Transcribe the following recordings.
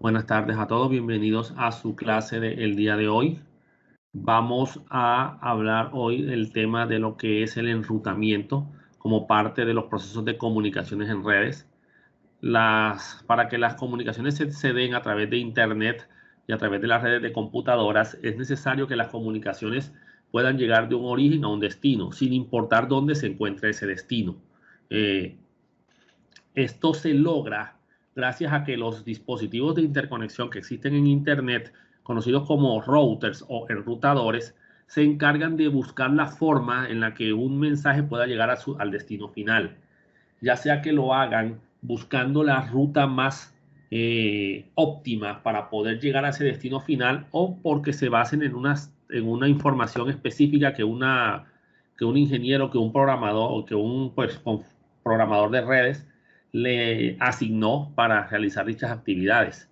Buenas tardes a todos, bienvenidos a su clase del día de hoy. Vamos a hablar hoy del tema de lo que es el enrutamiento como parte de los procesos de comunicaciones en redes. Para que las comunicaciones se den a través de Internet y a través de las redes de computadoras, es necesario que las comunicaciones puedan llegar de un origen a un destino, sin importar dónde se encuentre ese destino. Esto se logra gracias a que los dispositivos de interconexión que existen en Internet, conocidos como routers o enrutadores, se encargan de buscar la forma en la que un mensaje pueda llegar al destino final, ya sea que lo hagan buscando la ruta más óptima para poder llegar a ese destino final o porque se basen en una información específica que un ingeniero, que un programador o que un programador de redes le asignó para realizar dichas actividades.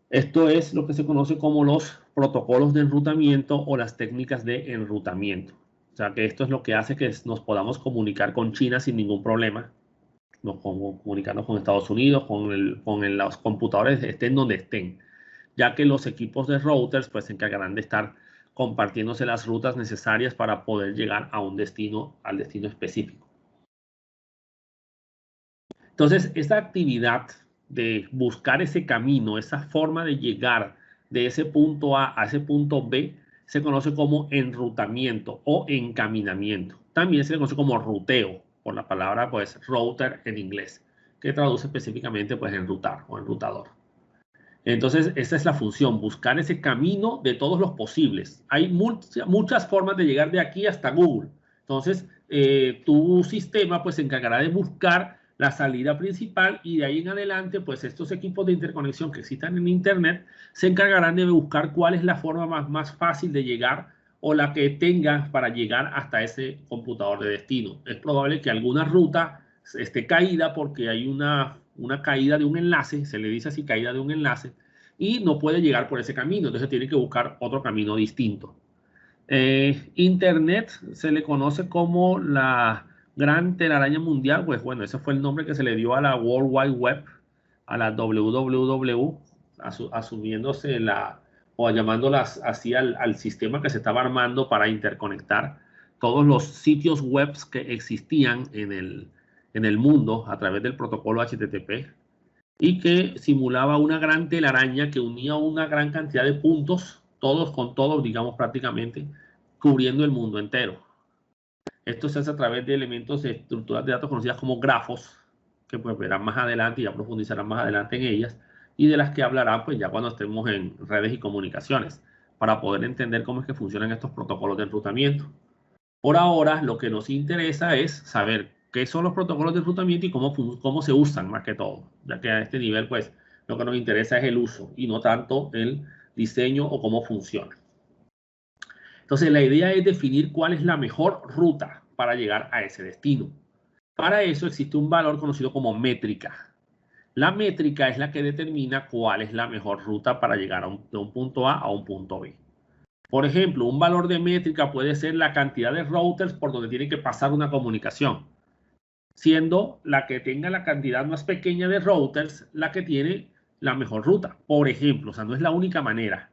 Esto es lo que se conoce como los protocolos de enrutamiento o las técnicas de enrutamiento. O sea que esto es lo que hace que nos podamos comunicar con China sin ningún problema, comunicarnos con Estados Unidos, con los computadores estén donde estén, ya que los equipos de routers pues se encargarán de estar compartiéndose las rutas necesarias para poder llegar a un destino, al destino específico. Entonces, esta actividad de buscar ese camino, esa forma de llegar de ese punto A a ese punto B, se conoce como enrutamiento o encaminamiento. También se le conoce como ruteo, por la palabra pues router en inglés, que traduce específicamente pues enrutar o enrutador. Entonces, esa es la función, buscar ese camino de todos los posibles. Hay muchas formas de llegar de aquí hasta Google. Entonces, tu sistema pues se encargará de buscar la salida principal y de ahí en adelante, pues estos equipos de interconexión que existan en Internet se encargarán de buscar cuál es la forma más fácil de llegar o la que tenga para llegar hasta ese computador de destino. Es probable que alguna ruta esté caída porque hay una caída de un enlace, se le dice así, caída de un enlace, y no puede llegar por ese camino, entonces tiene que buscar otro camino distinto. Internet se le conoce como la gran telaraña mundial, pues bueno, ese fue el nombre que se le dio a la World Wide Web, a la WWW, asumiéndose o llamándolas así al sistema que se estaba armando para interconectar todos los sitios web que existían en el mundo a través del protocolo HTTP y que simulaba una gran telaraña que unía una gran cantidad de puntos, todos con todos, digamos prácticamente, cubriendo el mundo entero. Esto se hace a través de elementos de estructuras de datos conocidas como grafos, que pues verán más adelante y ya profundizarán más adelante en ellas, y de las que hablarán pues ya cuando estemos en redes y comunicaciones, para poder entender cómo es que funcionan estos protocolos de enrutamiento. Por ahora, lo que nos interesa es saber qué son los protocolos de enrutamiento y cómo se usan más que todo, ya que a este nivel, pues, lo que nos interesa es el uso y no tanto el diseño o cómo funciona. Entonces, la idea es definir cuál es la mejor ruta para llegar a ese destino. Para eso existe un valor conocido como métrica. La métrica es la que determina cuál es la mejor ruta para llegar de un punto A un punto B. Por ejemplo, un valor de métrica puede ser la cantidad de routers por donde tiene que pasar una comunicación, siendo la que tenga la cantidad más pequeña de routers la que tiene la mejor ruta. Por ejemplo, o sea, no es la única manera.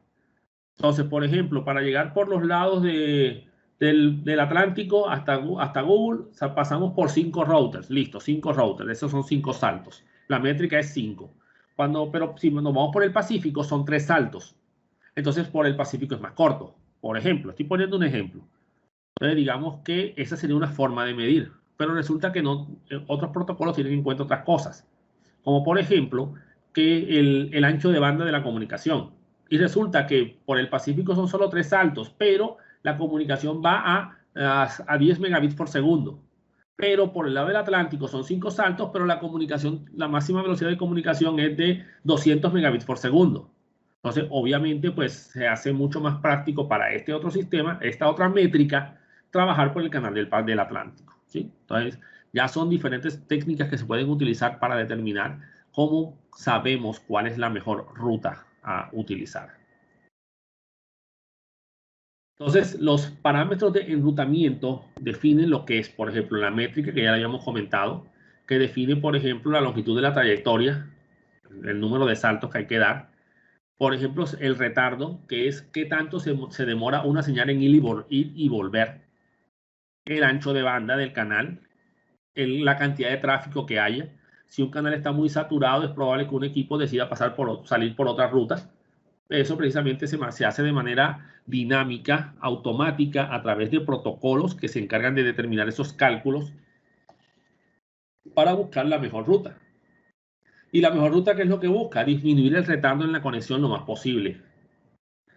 Entonces, por ejemplo, para llegar por los lados del Atlántico hasta Google, o sea, pasamos por 5 routers. Listo, 5 routers. Esos son 5 saltos. La métrica es 5. Pero si nos vamos por el Pacífico, son 3 saltos. Entonces, por el Pacífico es más corto. Por ejemplo, estoy poniendo un ejemplo. Entonces, digamos que esa sería una forma de medir. Pero resulta que no, otros protocolos tienen en cuenta otras cosas. Como por ejemplo, que el ancho de banda de la comunicación. Y resulta que por el Pacífico son solo 3 saltos, pero la comunicación va a 10 megabits por segundo. Pero por el lado del Atlántico son 5 saltos, pero la comunicación, la máxima velocidad de comunicación es de 200 megabits por segundo. Entonces, obviamente, pues se hace mucho más práctico para este otro sistema, esta otra métrica, trabajar por el canal del Atlántico. ¿Sí? Entonces, ya son diferentes técnicas que se pueden utilizar para determinar cómo sabemos cuál es la mejor ruta a utilizar. Entonces, los parámetros de enrutamiento definen lo que es, por ejemplo, la métrica que ya habíamos comentado, que define, por ejemplo, la longitud de la trayectoria, el número de saltos que hay que dar. Por ejemplo, el retardo, que es qué tanto se demora una señal en ir y volver. El ancho de banda del canal, la cantidad de tráfico que haya. Si un canal está muy saturado, es probable que un equipo decida salir por otra ruta. Eso precisamente se hace de manera dinámica, automática, a través de protocolos que se encargan de determinar esos cálculos para buscar la mejor ruta. Y la mejor ruta, ¿qué es lo que busca? Disminuir el retardo en la conexión lo más posible.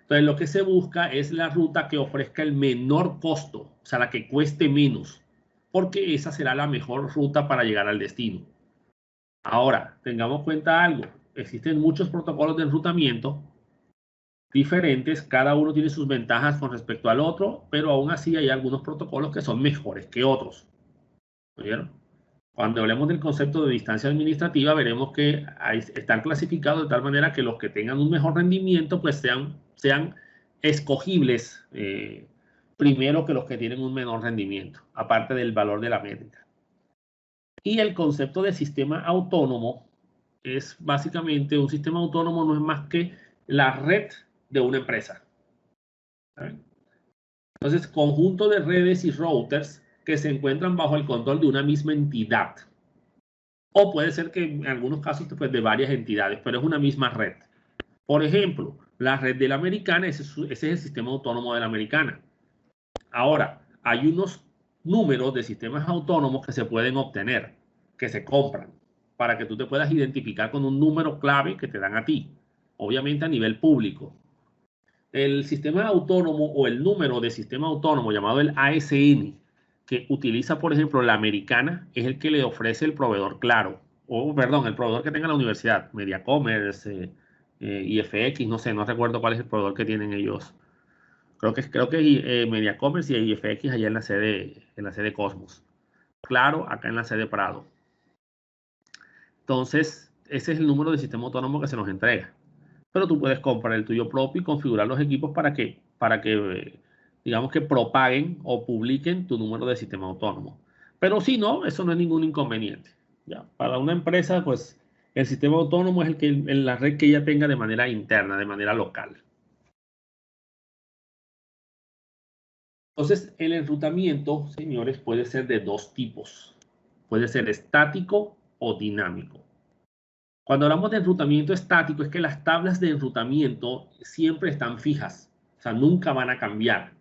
Entonces, lo que se busca es la ruta que ofrezca el menor costo, o sea, la que cueste menos, porque esa será la mejor ruta para llegar al destino. Ahora, tengamos en cuenta algo. Existen muchos protocolos de enrutamiento diferentes, cada uno tiene sus ventajas con respecto al otro, pero aún así hay algunos protocolos que son mejores que otros. ¿Oyeron? Cuando hablemos del concepto de distancia administrativa, veremos que están clasificados de tal manera que los que tengan un mejor rendimiento pues sean escogibles primero que los que tienen un menor rendimiento, aparte del valor de la métrica. Y el concepto de sistema autónomo es básicamente un sistema autónomo, no es más que la red de una empresa. ¿Saben? Entonces, conjunto de redes y routers que se encuentran bajo el control de una misma entidad. O puede ser que en algunos casos pues, de varias entidades, pero es una misma red. Por ejemplo, la red de la Americana, ese es el sistema autónomo de la Americana. Ahora, hay unos números de sistemas autónomos que se pueden obtener, que se compran, para que tú te puedas identificar con un número clave que te dan a ti, obviamente a nivel público. El sistema autónomo o el número de sistema autónomo llamado el ASN, que utiliza, por ejemplo, la Americana, es el que le ofrece el proveedor Claro, o perdón, el proveedor que tenga la universidad, Mediacommerce, IFX, no sé, no recuerdo cuál es el proveedor que tienen ellos. Creo que Mediacommerce y IFX allá en la sede Cosmos. Claro, acá en la sede Prado. Entonces, ese es el número de sistema autónomo que se nos entrega. Pero tú puedes comprar el tuyo propio y configurar los equipos para que digamos que propaguen o publiquen tu número de sistema autónomo. Pero si no, eso no es ningún inconveniente. ¿Ya? Para una empresa, pues el sistema autónomo es la red que ella tenga de manera interna, de manera local. Entonces, el enrutamiento, señores, puede ser de dos tipos. Puede ser estático o dinámico. Cuando hablamos de enrutamiento estático, es que las tablas de enrutamiento siempre están fijas, o sea, nunca van a cambiar.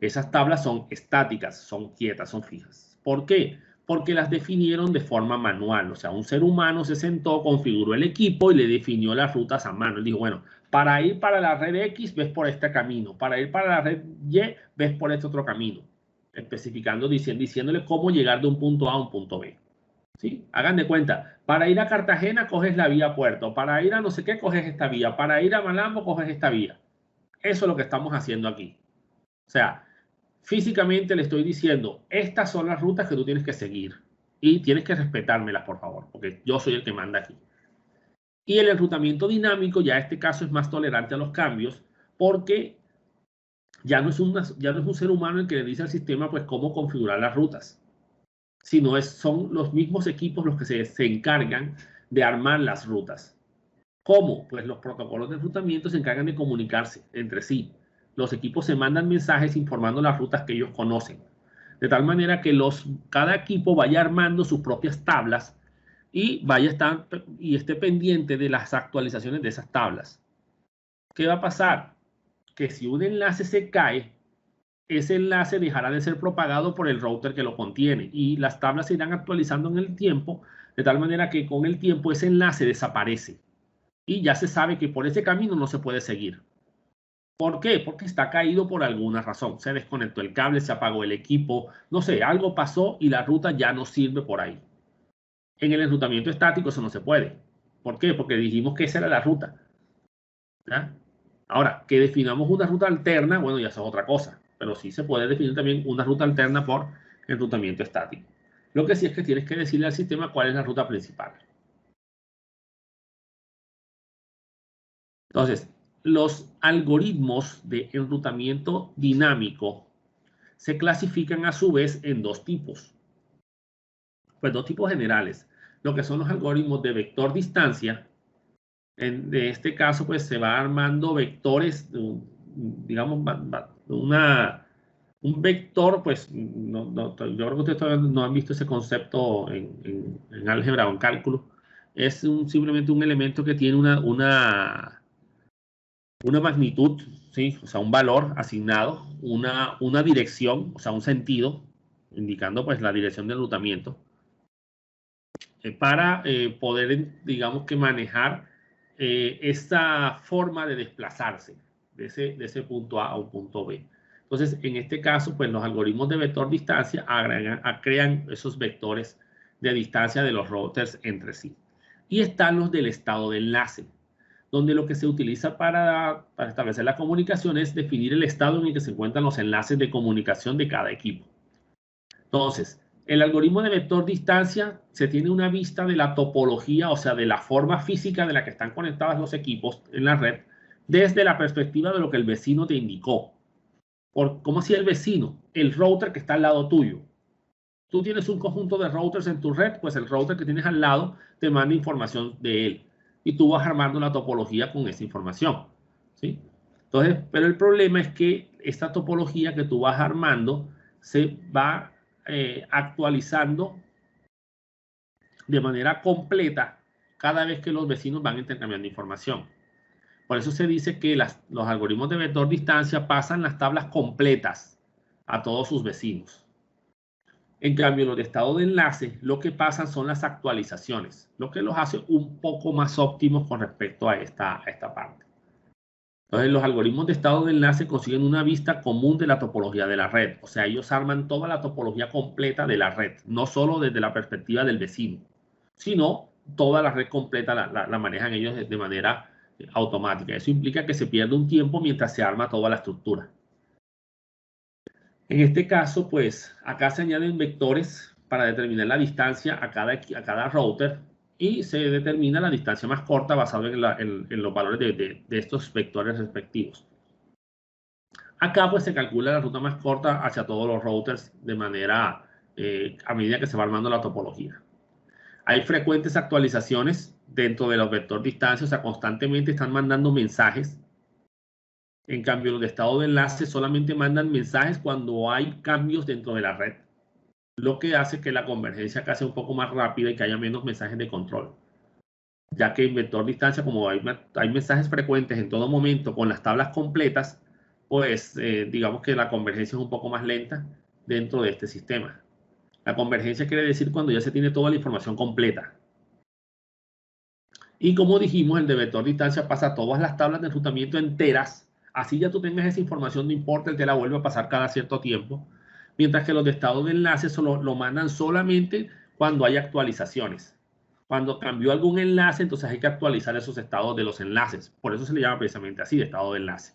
Esas tablas son estáticas, son quietas, son fijas. ¿Por qué? Porque las definieron de forma manual, o sea, un ser humano se sentó, configuró el equipo y le definió las rutas a mano. Él dijo, bueno, para ir para la red X, ves por este camino, para ir para la red Y, ves por este otro camino, especificando, diciéndole cómo llegar de un punto A a un punto B. ¿Sí? Hagan de cuenta, para ir a Cartagena coges la vía Puerto, para ir a no sé qué coges esta vía, para ir a Malambo coges esta vía. Eso es lo que estamos haciendo aquí. O sea, físicamente le estoy diciendo, estas son las rutas que tú tienes que seguir y tienes que respetármelas, por favor, porque yo soy el que manda aquí. Y el enrutamiento dinámico, ya este caso es más tolerante a los cambios, porque ya no es un ser humano el que le dice al sistema pues cómo configurar las rutas, sino son los mismos equipos los que se encargan de armar las rutas. ¿Cómo? Pues los protocolos de enrutamiento se encargan de comunicarse entre sí. Los equipos se mandan mensajes informando las rutas que ellos conocen. De tal manera que cada equipo vaya armando sus propias tablas y esté pendiente de las actualizaciones de esas tablas. ¿Qué va a pasar? Que si un enlace se cae, ese enlace dejará de ser propagado por el router que lo contiene y las tablas se irán actualizando en el tiempo, de tal manera que con el tiempo ese enlace desaparece y ya se sabe que por ese camino no se puede seguir. ¿Por qué? Porque está caído por alguna razón. Se desconectó el cable, se apagó el equipo, no sé, algo pasó y la ruta ya no sirve por ahí. En el enrutamiento estático eso no se puede. ¿Por qué? Porque dijimos que esa era la ruta. ¿Ya? Ahora, que definamos una ruta alterna, bueno, ya eso es otra cosa. Pero sí se puede definir también una ruta alterna por enrutamiento estático. Lo que sí es que tienes que decirle al sistema cuál es la ruta principal. Entonces, los algoritmos de enrutamiento dinámico se clasifican a su vez en dos tipos. Pues dos tipos generales. Lo que son los algoritmos de vector distancia De este caso, pues se va armando vectores, digamos, un vector, pues, yo creo que ustedes todavía no han visto ese concepto en álgebra o en cálculo. Es simplemente un elemento que tiene una magnitud, ¿sí? O sea, un valor asignado, una dirección, o sea, un sentido, indicando pues la dirección de enrutamiento, para poder, digamos que manejar esta forma de desplazarse de ese punto A a un punto B. Entonces, en este caso, pues los algoritmos de vector distancia crean esos vectores de distancia de los routers entre sí. Y están los del estado de enlace, donde lo que se utiliza para establecer la comunicación es definir el estado en el que se encuentran los enlaces de comunicación de cada equipo. Entonces, el algoritmo de vector distancia se tiene una vista de la topología, o sea, de la forma física de la que están conectados los equipos en la red, desde la perspectiva de lo que el vecino te indicó. ¿Cómo si el vecino? El router que está al lado tuyo. Tú tienes un conjunto de routers en tu red, pues el router que tienes al lado te manda información de él. Y tú vas armando la topología con esa información. ¿Sí? Entonces, pero el problema es que esta topología que tú vas armando se va actualizando de manera completa cada vez que los vecinos van intercambiando información. Por eso se dice que los algoritmos de vector distancia pasan las tablas completas a todos sus vecinos. En cambio, los de estado de enlace, lo que pasan son las actualizaciones, lo que los hace un poco más óptimos con respecto a esta parte. Entonces, los algoritmos de estado de enlace consiguen una vista común de la topología de la red. O sea, ellos arman toda la topología completa de la red, no solo desde la perspectiva del vecino, sino toda la red completa la manejan ellos de manera automática. Eso implica que se pierde un tiempo mientras se arma toda la estructura. En este caso, pues acá se añaden vectores para determinar la distancia a cada router y se determina la distancia más corta basado en los valores de estos vectores respectivos. Acá pues se calcula la ruta más corta hacia todos los routers de manera a medida que se va armando la topología. Hay frecuentes actualizaciones dentro de los vectores distancia, o sea, constantemente están mandando mensajes. En cambio, los de estado de enlace solamente mandan mensajes cuando hay cambios dentro de la red, lo que hace que la convergencia acá sea un poco más rápida y que haya menos mensajes de control. Ya que en vector distancia, como hay mensajes frecuentes en todo momento con las tablas completas, pues digamos que la convergencia es un poco más lenta dentro de este sistema. La convergencia quiere decir cuando ya se tiene toda la información completa. Y como dijimos, el de vector distancia pasa todas las tablas de enrutamiento enteras. Así ya tú tengas esa información, no importa, él te la vuelve a pasar cada cierto tiempo. Mientras que los de estado de enlace solo lo mandan solamente cuando hay actualizaciones. Cuando cambió algún enlace, entonces hay que actualizar esos estados de los enlaces. Por eso se le llama precisamente así, de estado de enlace.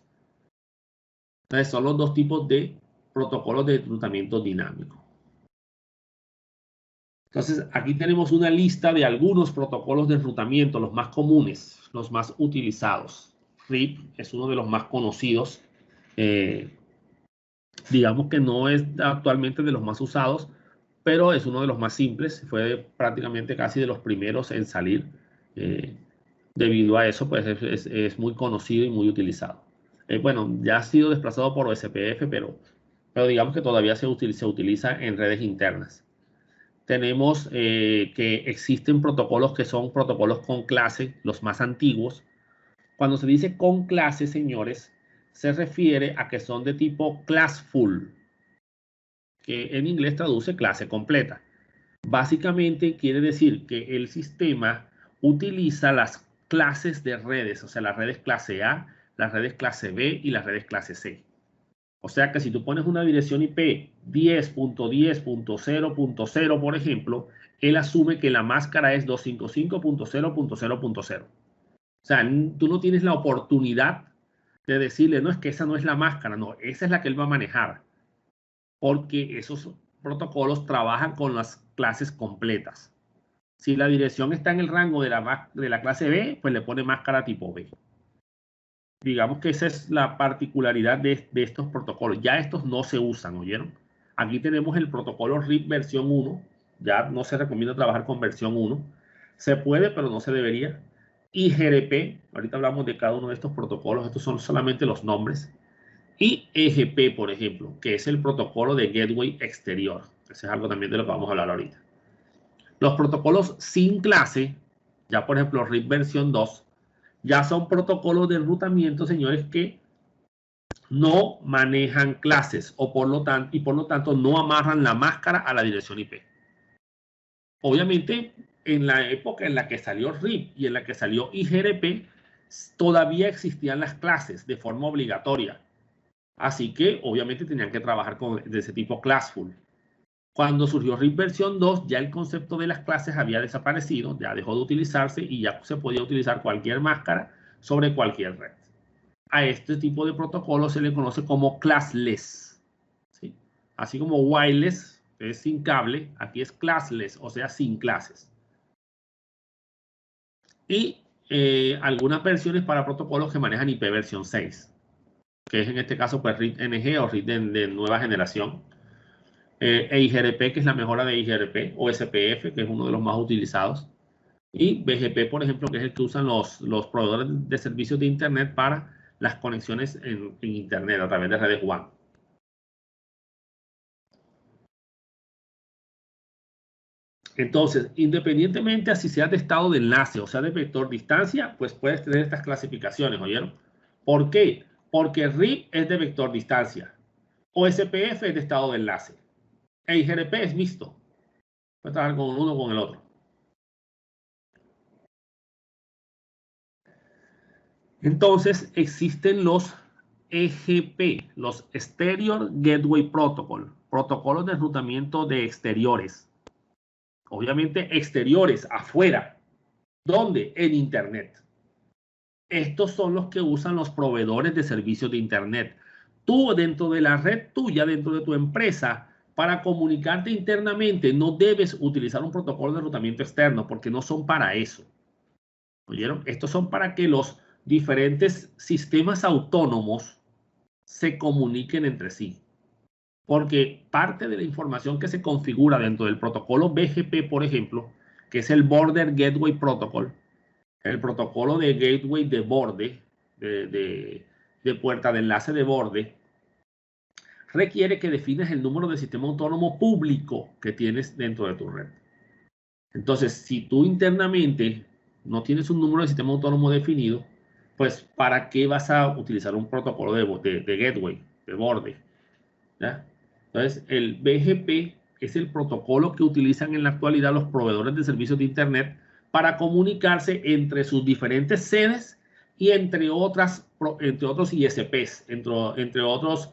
Entonces son los dos tipos de protocolos de enrutamiento dinámico. Entonces, aquí tenemos una lista de algunos protocolos de enrutamiento, los más comunes, los más utilizados. RIP es uno de los más conocidos. Digamos que no es actualmente de los más usados, pero es uno de los más simples. Fue prácticamente casi de los primeros en salir. Debido a eso, pues es muy conocido y muy utilizado. Bueno, ya ha sido desplazado por OSPF, pero digamos que todavía se utiliza en redes internas. Tenemos que existen protocolos que son protocolos con clase, los más antiguos. Cuando se dice con clase, señores, se refiere a que son de tipo classful, que en inglés traduce clase completa. Básicamente quiere decir que el sistema utiliza las clases de redes, o sea, las redes clase A, las redes clase B y las redes clase C. O sea que si tú pones una dirección IP 10.10.0.0, por ejemplo, él asume que la máscara es 255.0.0.0. O sea, tú no tienes la oportunidad de decirle, no, es que esa no es la máscara, no, esa es la que él va a manejar. Porque esos protocolos trabajan con las clases completas. Si la dirección está en el rango de la clase B, pues le pone máscara tipo B. Digamos que esa es la particularidad de estos protocolos. Ya estos no se usan, ¿oyeron? Aquí tenemos el protocolo RIP versión 1. Ya no se recomienda trabajar con versión 1. Se puede, pero no se debería. IGRP, ahorita hablamos de cada uno de estos protocolos, estos son solamente los nombres. Y EGP, por ejemplo, que es el protocolo de Gateway Exterior. Eso es algo también de lo que vamos a hablar ahorita. Los protocolos sin clase, ya por ejemplo RIP versión 2, ya son protocolos de enrutamiento, señores, que no manejan clases o por lo tanto no amarran la máscara a la dirección IP. Obviamente, en la época en la que salió RIP y en la que salió IGRP, todavía existían las clases de forma obligatoria. Así que, obviamente, tenían que trabajar de ese tipo classful. Cuando surgió RIP versión 2, ya el concepto de las clases había desaparecido, ya dejó de utilizarse y ya se podía utilizar cualquier máscara sobre cualquier red. A este tipo de protocolo se le conoce como classless, ¿sí? Así como wireless es sin cable, aquí es classless, o sea, sin clases. Y algunas versiones para protocolos que manejan IP versión 6, que es en este caso pues RIP NG o RIP de nueva generación. EIGRP, que es la mejora de IGRP, o SPF, que es uno de los más utilizados. Y BGP, por ejemplo, que es el que usan los proveedores de servicios de Internet para las conexiones en Internet a través de redes WAN. Entonces, independientemente así sea de estado de enlace o sea de vector distancia, pues puedes tener estas clasificaciones, ¿oyeron? ¿Por qué? Porque RIP es de vector distancia, o SPF es de estado de enlace, e IGRP es mixto. Puedes trabajar con uno o con el otro. Entonces, existen los EGP, los Exterior Gateway Protocol, protocolos de enrutamiento de exteriores. Obviamente, exteriores, afuera. ¿Dónde? En Internet. Estos son los que usan los proveedores de servicios de Internet. Tú, dentro de la red tuya, dentro de tu empresa, para comunicarte internamente, no debes utilizar un protocolo de enrutamiento externo porque no son para eso. ¿Oyeron? Estos son para que los diferentes sistemas autónomos se comuniquen entre sí. Porque parte de la información que se configura dentro del protocolo BGP, por ejemplo, que es el Border Gateway Protocol, el protocolo de gateway de borde, de puerta de enlace de borde, requiere que definas el número de sistema autónomo público que tienes dentro de tu red. Entonces, si tú internamente no tienes un número de sistema autónomo definido, pues ¿para qué vas a utilizar un protocolo de gateway, de borde? ¿Ya? Entonces, el BGP es el protocolo que utilizan en la actualidad los proveedores de servicios de Internet para comunicarse entre sus diferentes sedes y entre otros ISPs, entre otros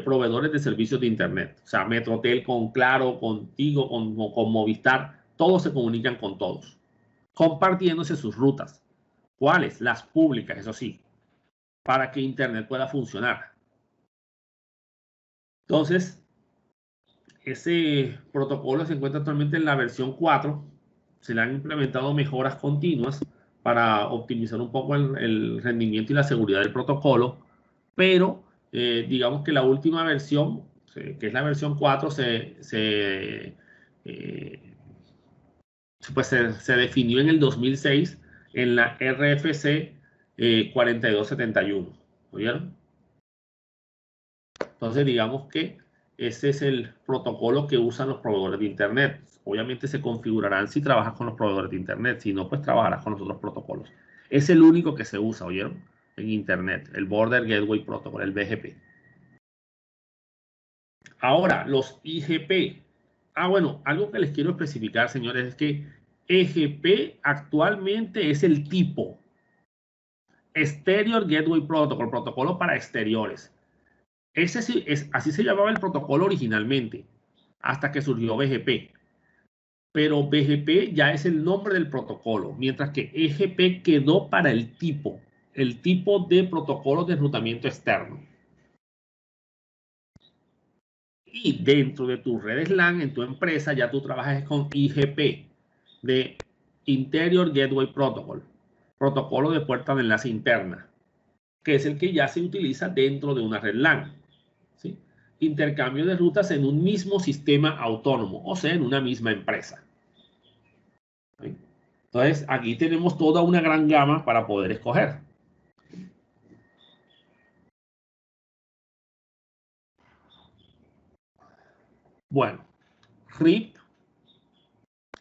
proveedores de servicios de Internet. O sea, Metrotel con Claro, contigo, con Movistar, todos se comunican con todos, compartiéndose sus rutas. ¿Cuáles? Las públicas, eso sí, para que Internet pueda funcionar. Entonces, ese protocolo se encuentra actualmente en la versión 4. Se le han implementado mejoras continuas para optimizar un poco el rendimiento y la seguridad del protocolo, pero digamos que la última versión, que es la versión 4, se definió en el 2006 en la RFC 4271. ¿Oyeron? Entonces, digamos que ese es el protocolo que usan los proveedores de Internet. Obviamente se configurarán si trabajas con los proveedores de Internet, si no, pues trabajarás con los otros protocolos. Es el único que se usa, ¿oyeron? En Internet, el Border Gateway Protocol, el BGP. Ahora, los IGP. Bueno, algo que les quiero especificar, señores, es que EGP actualmente es el tipo Exterior Gateway Protocol, protocolo para exteriores. Así se llamaba el protocolo originalmente, hasta que surgió BGP. Pero BGP ya es el nombre del protocolo, mientras que EGP quedó para el tipo de protocolo de enrutamiento externo. Y dentro de tus redes LAN, en tu empresa, ya tú trabajas con IGP, de Interior Gateway Protocol, protocolo de puerta de enlace interna, que es el que ya se utiliza dentro de una red LAN. ¿Sí? Intercambio de rutas en un mismo sistema autónomo, o sea, en una misma empresa. ¿Sí? Entonces, aquí tenemos toda una gran gama para poder escoger. Bueno, RIP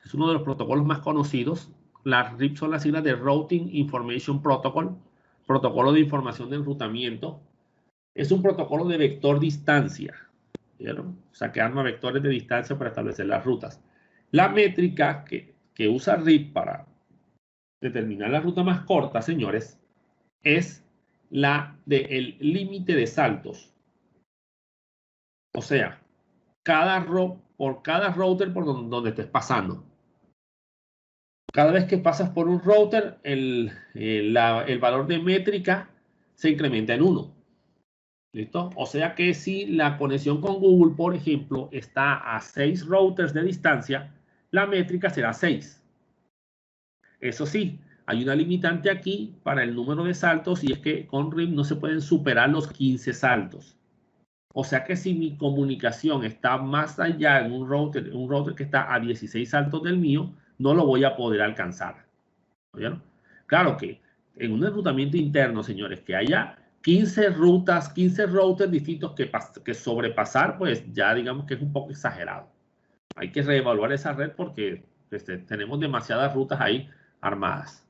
es uno de los protocolos más conocidos. Las RIP son las siglas de Routing Information Protocol, protocolo de información de enrutamiento. Es un protocolo de vector distancia, ¿vieron? O sea, que arma vectores de distancia para establecer las rutas. La métrica que usa RIP para determinar la ruta más corta, señores, es la del límite de saltos. O sea, por cada router por donde estés pasando. Cada vez que pasas por un router, el valor de métrica se incrementa en 1. ¿Listo? O sea que si la conexión con Google, por ejemplo, está a 6 routers de distancia, la métrica será 6. Eso sí, hay una limitante aquí para el número de saltos y es que con RIP no se pueden superar los 15 saltos. O sea que si mi comunicación está más allá en un router que está a 16 saltos del mío, no lo voy a poder alcanzar. ¿Oyeron? Claro que en un enrutamiento interno, señores, que haya 15 rutas, 15 routers distintos que sobrepasar, pues ya digamos que es un poco exagerado. Hay que reevaluar esa red porque tenemos demasiadas rutas ahí armadas.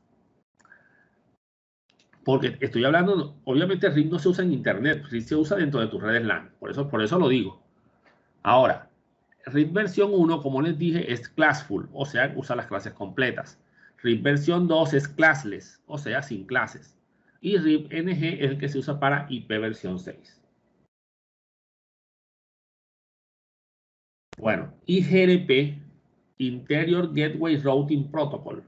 Porque estoy hablando, obviamente RIP no se usa en Internet, RIP se usa dentro de tus redes LAN. Por eso lo digo. Ahora, RIP versión 1, como les dije, es classful, o sea, usa las clases completas. RIP versión 2 es classless, o sea, sin clases. Y RIP NG es el que se usa para IP versión 6. Bueno, IGRP, Interior Gateway Routing Protocol,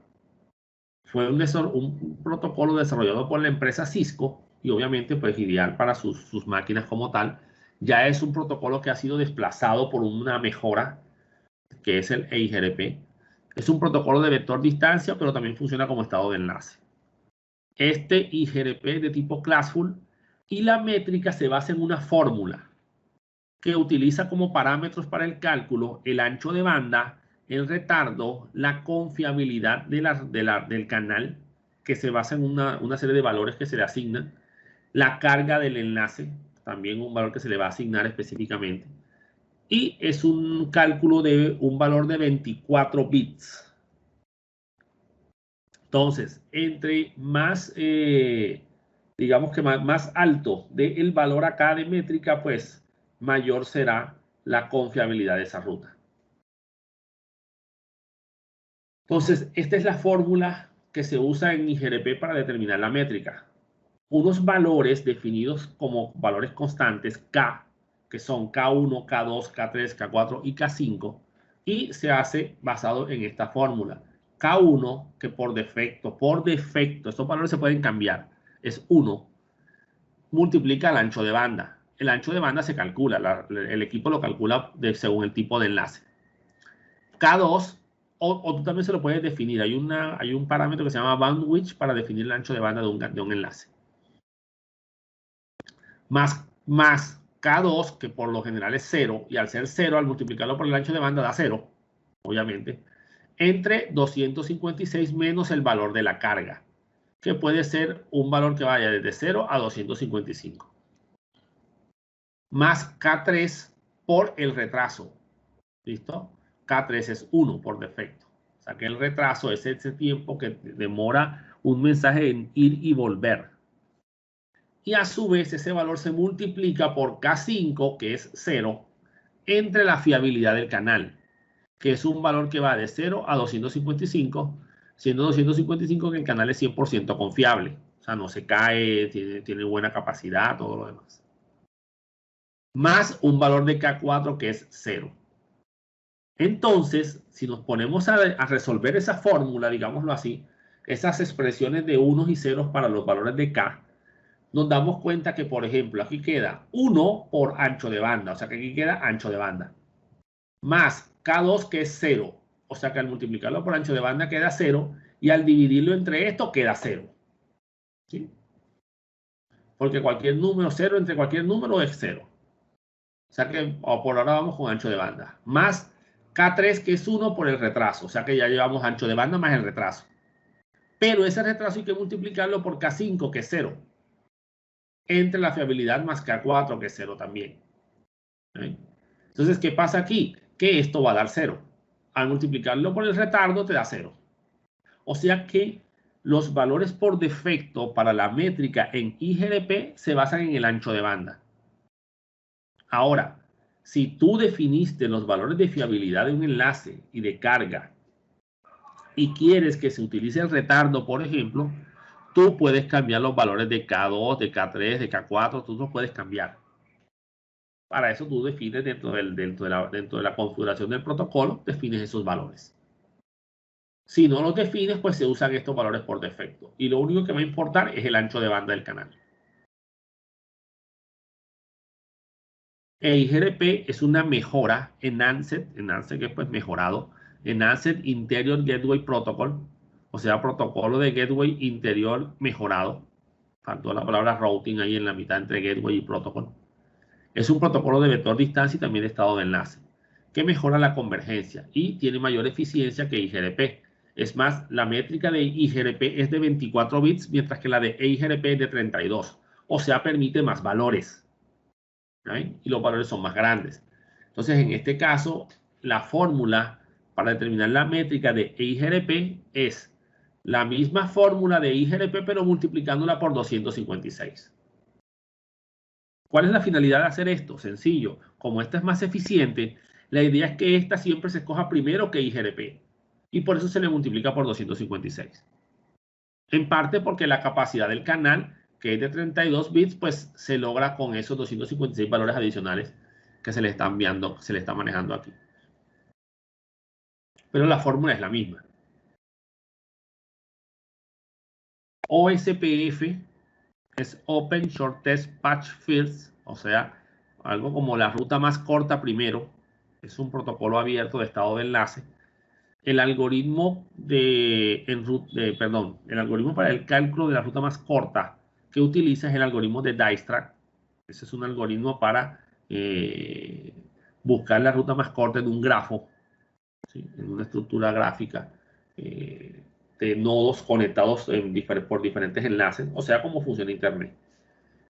fue un protocolo desarrollado por la empresa Cisco y obviamente pues ideal para sus máquinas como tal. Ya es un protocolo que ha sido desplazado por una mejora que es el EIGRP. Es un protocolo de vector distancia, pero también funciona como estado de enlace. Este IGRP es de tipo classful y la métrica se basa en una fórmula que utiliza como parámetros para el cálculo el ancho de banda, el retardo, la confiabilidad del canal, que se basa en una serie de valores que se le asignan, la carga del enlace, también un valor que se le va a asignar específicamente, y es un cálculo de un valor de 24 bits. Entonces, entre más, digamos que más alto del valor acá de métrica, pues mayor será la confiabilidad de esa ruta. Entonces, esta es la fórmula que se usa en IGRP para determinar la métrica. Unos valores definidos como valores constantes K, que son K1, K2, K3, K4 y K5, y se hace basado en esta fórmula. K1, que por defecto, estos valores se pueden cambiar, es 1, multiplica el ancho de banda. El ancho de banda se calcula, el equipo lo calcula según el tipo de enlace. K2, o tú también se lo puedes definir, hay un parámetro que se llama bandwidth para definir el ancho de banda de un enlace. Más K2, que por lo general es 0, y al ser 0, al multiplicarlo por el ancho de banda da 0, obviamente, entre 256 menos el valor de la carga, que puede ser un valor que vaya desde 0 a 255. Más K3 por el retraso. ¿Listo? K3 es 1 por defecto. O sea que el retraso es ese tiempo que demora un mensaje en ir y volver. Y a su vez ese valor se multiplica por K5, que es 0, entre la fiabilidad del canal, que es un valor que va de 0 a 255, siendo 255 que el canal es 100% confiable. O sea, no se cae, tiene buena capacidad, todo lo demás. Más un valor de K4 que es 0. Entonces, si nos ponemos a resolver esa fórmula, digámoslo así, esas expresiones de unos y ceros para los valores de K, nos damos cuenta que, por ejemplo, aquí queda 1 por ancho de banda, o sea que aquí queda ancho de banda, más K2 que es 0, o sea que al multiplicarlo por ancho de banda queda 0, y al dividirlo entre esto queda 0. ¿Sí? Porque cualquier número 0 entre cualquier número es 0. O sea que por ahora vamos con ancho de banda. Más K3 que es 1 por el retraso, o sea que ya llevamos ancho de banda más el retraso. Pero ese retraso hay que multiplicarlo por K5, que es 0. Entre la fiabilidad más K4, que es 0 también. ¿Sí? Entonces, ¿qué pasa aquí? Que esto va a dar 0. Al multiplicarlo por el retardo te da 0. O sea que los valores por defecto para la métrica en IGRP se basan en el ancho de banda. Ahora, si tú definiste los valores de fiabilidad de un enlace y de carga y quieres que se utilice el retardo, por ejemplo, tú puedes cambiar los valores de K2, de K3, de K4, tú los puedes cambiar. Para eso tú defines dentro de la configuración del protocolo, defines esos valores. Si no los defines, pues se usan estos valores por defecto. Y lo único que va a importar es el ancho de banda del canal. IGRP es una mejora en ANSET que es pues mejorado, en ANSET Interior Gateway Protocol, o sea, protocolo de gateway interior mejorado. Faltó la palabra routing ahí en la mitad entre gateway y protocol. Es un protocolo de vector distancia y también de estado de enlace, que mejora la convergencia y tiene mayor eficiencia que IGRP. Es más, la métrica de IGRP es de 24 bits, mientras que la de IGRP es de 32. O sea, permite más valores. ¿Sí? Y los valores son más grandes. Entonces, en este caso, la fórmula para determinar la métrica de IGRP es la misma fórmula de IGRP, pero multiplicándola por 256. ¿Cuál es la finalidad de hacer esto? Sencillo. Como esta es más eficiente, la idea es que esta siempre se escoja primero que IGRP. Y por eso se le multiplica por 256. En parte porque la capacidad del canal, que es de 32 bits, pues se logra con esos 256 valores adicionales que se le están enviando, se le está manejando aquí. Pero la fórmula es la misma. OSPF es Open Shortest Patch First, o sea, algo como la ruta más corta primero. Es un protocolo abierto de estado de enlace. El algoritmo el algoritmo para el cálculo de la ruta más corta que utiliza es el algoritmo de Dijkstra. Ese es un algoritmo para buscar la ruta más corta en un grafo, ¿sí? En una estructura gráfica de nodos conectados por diferentes enlaces, o sea, cómo funciona Internet.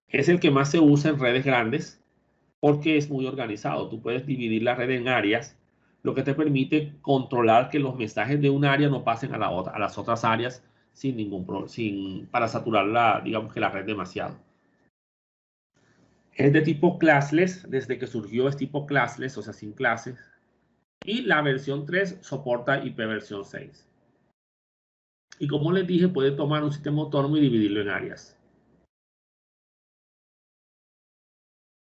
Es el que más se usa en redes grandes porque es muy organizado. Tú puedes dividir la red en áreas, lo que te permite controlar que los mensajes de un área no pasen a las otras áreas sin ningún problema, para saturar digamos que la red demasiado. Es de tipo classless, desde que surgió es tipo classless, o sea, sin clases. Y la versión 3 soporta IP versión 6. Y como les dije, puede tomar un sistema autónomo y dividirlo en áreas.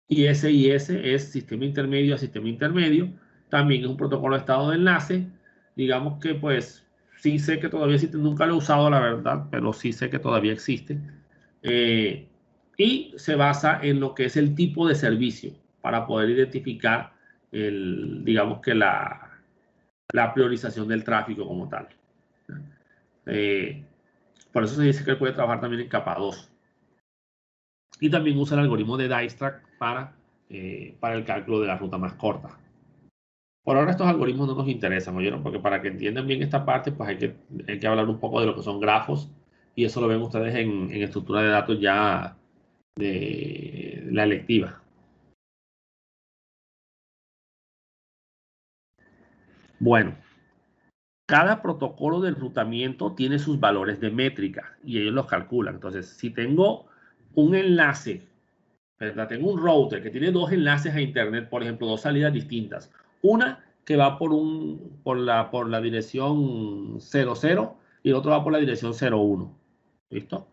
IS es sistema intermedio a sistema intermedio. También es un protocolo de estado de enlace. Digamos que pues sí sé que todavía existe, nunca lo he usado la verdad, pero sí sé que todavía existe. Y se basa en lo que es el tipo de servicio para poder identificar digamos que la priorización del tráfico como tal. Por eso se dice que él puede trabajar también en capa 2. Y también usa el algoritmo de Dijkstra para el cálculo de la ruta más corta. Por ahora estos algoritmos no nos interesan, ¿oyeron? Porque para que entiendan bien esta parte, pues hay que hablar un poco de lo que son grafos. Y eso lo ven ustedes en estructura de datos ya de la electiva. Bueno, cada protocolo de enrutamiento tiene sus valores de métrica y ellos los calculan. Entonces, si tengo un enlace, ¿verdad? Tengo un router que tiene dos enlaces a internet, por ejemplo, dos salidas distintas. Una que va por la dirección 00 y el otro va por la dirección 01. ¿Listo?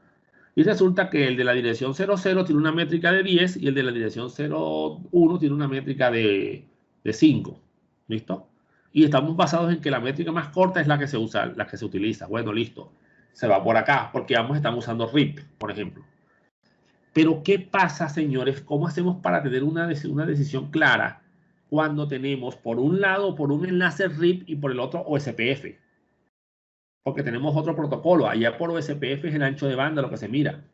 Y resulta que el de la dirección 00 tiene una métrica de 10 y el de la dirección 01 tiene una métrica de 5. ¿Listo? Y estamos basados en que la métrica más corta es la que se usa, la que se utiliza. Bueno, listo. Se va por acá porque ambos están usando RIP, por ejemplo. Pero ¿qué pasa, señores? ¿Cómo hacemos para tener una decisión clara cuando tenemos por un lado por un enlace RIP y por el otro OSPF? Porque tenemos otro protocolo. Allá por OSPF es el ancho de banda lo que se mira.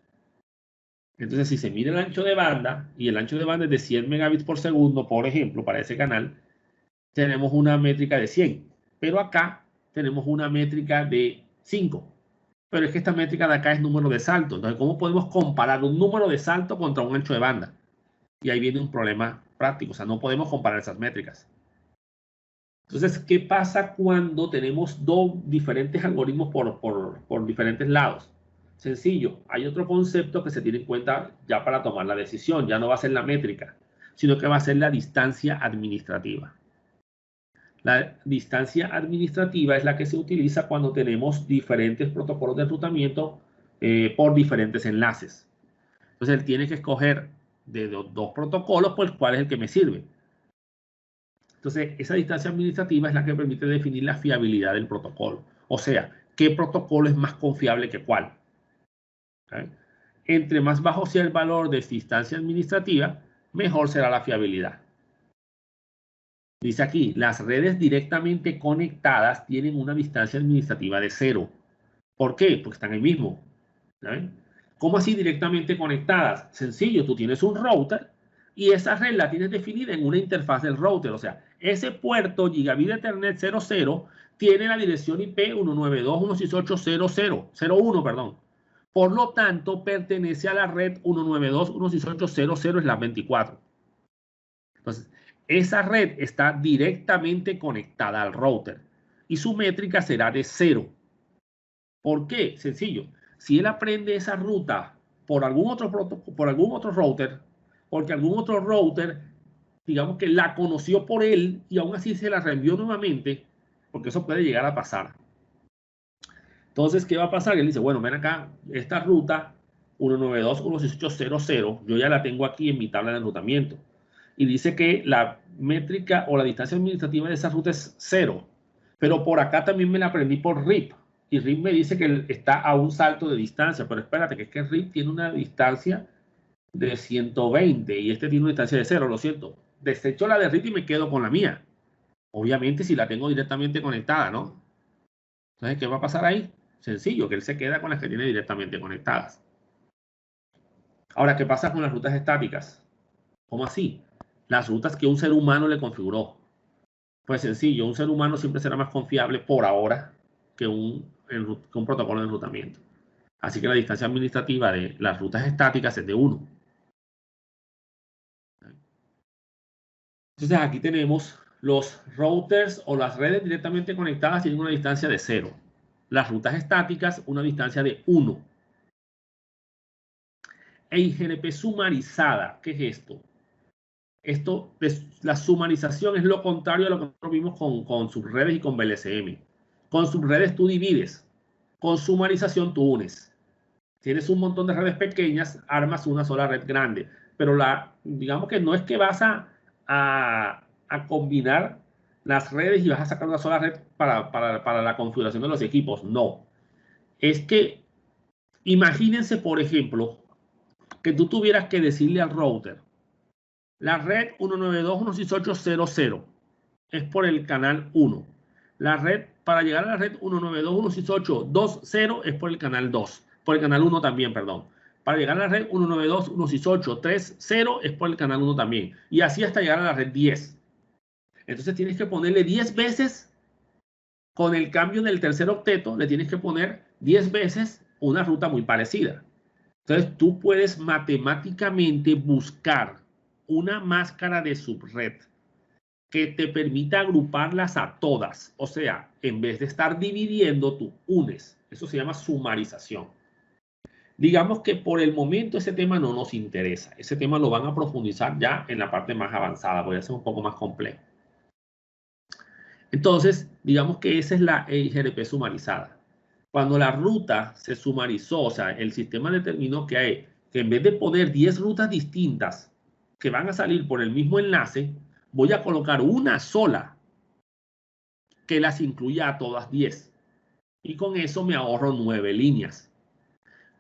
Entonces, si se mira el ancho de banda y el ancho de banda es de 100 megabits por segundo, por ejemplo, para ese canal, tenemos una métrica de 100. Pero acá tenemos una métrica de 5. Pero es que esta métrica de acá es número de salto. Entonces, ¿cómo podemos comparar un número de salto contra un ancho de banda? Y ahí viene un problema práctico. O sea, no podemos comparar esas métricas. Entonces, ¿qué pasa cuando tenemos dos diferentes algoritmos por diferentes lados? Sencillo, hay otro concepto que se tiene en cuenta ya para tomar la decisión. Ya no va a ser la métrica, sino que va a ser la distancia administrativa. La distancia administrativa es la que se utiliza cuando tenemos diferentes protocolos de enrutamiento por diferentes enlaces. Entonces, él tiene que escoger de dos protocolos, pues, cuál es el que me sirve. Entonces, esa distancia administrativa es la que permite definir la fiabilidad del protocolo. O sea, qué protocolo es más confiable que cuál. ¿Okay? Entre más bajo sea el valor de distancia administrativa, mejor será la fiabilidad. Dice aquí, las redes directamente conectadas tienen una distancia administrativa de 0. ¿Por qué? Porque están ahí mismo. ¿Saben? ¿Cómo así directamente conectadas? Sencillo, tú tienes un router y esa red la tienes definida en una interfaz del router. O sea, ese puerto Gigabit Ethernet 00 tiene la dirección IP 192.168.0.0.1, perdón. Por lo tanto, pertenece a la red 192.168.0.0/24. Entonces, esa red está directamente conectada al router y su métrica será de 0. ¿Por qué? Sencillo. Si él aprende esa ruta por algún otro router, porque algún otro router, digamos que la conoció por él y aún así se la reenvió nuevamente, porque eso puede llegar a pasar. Entonces, ¿qué va a pasar? Él dice, bueno, ven acá, esta ruta 192.168.0.0, yo ya la tengo aquí en mi tabla de enrutamiento. Y dice que la métrica o la distancia administrativa de esa ruta es 0. Pero por acá también me la aprendí por RIP. Y RIP me dice que está a un salto de distancia. Pero espérate, que es que RIP tiene una distancia de 120 y este tiene una distancia de 0, lo siento. Desecho la de RIP y me quedo con la mía. Obviamente si la tengo directamente conectada, ¿no? Entonces, ¿qué va a pasar ahí? Sencillo, que él se queda con las que tiene directamente conectadas. Ahora, ¿qué pasa con las rutas estáticas? ¿Cómo así? Las rutas que un ser humano le configuró. Pues sencillo, un ser humano siempre será más confiable por ahora que un protocolo de enrutamiento. Así que la distancia administrativa de las rutas estáticas es de 1. Entonces aquí tenemos los routers o las redes directamente conectadas tienen una distancia de 0. Las rutas estáticas una distancia de 1. EIGRP sumarizada, ¿qué es esto? La sumarización es lo contrario a lo que nosotros vimos con subredes y con VLCM. Con subredes tú divides, con sumarización tú unes. Tienes un montón de redes pequeñas, armas una sola red grande. Pero digamos que no es que vas a combinar las redes y vas a sacar una sola red para la configuración de los equipos. No. Es que imagínense, por ejemplo, que tú tuvieras que decirle al router, la red 192.168.0.0 es por el canal 1. La red, para llegar a la red 192.168.2.0 es por el canal 2. Por el canal 1 también, perdón. Para llegar a la red 192.168.3.0 es por el canal 1 también. Y así hasta llegar a la red 10. Entonces tienes que ponerle 10 veces, con el cambio del tercer octeto, le tienes que poner 10 veces una ruta muy parecida. Entonces tú puedes matemáticamente buscar una máscara de subred que te permita agruparlas a todas. O sea, en vez de estar dividiendo, tú unes. Eso se llama sumarización. Digamos que por el momento ese tema no nos interesa. Ese tema lo van a profundizar ya en la parte más avanzada. Voy a ser un poco más complejo. Entonces, digamos que esa es la EIGRP sumarizada. Cuando la ruta se sumarizó, o sea, el sistema determinó que en vez de poner 10 rutas distintas que van a salir por el mismo enlace, voy a colocar una sola que las incluya a todas 10. Y con eso me ahorro 9 líneas,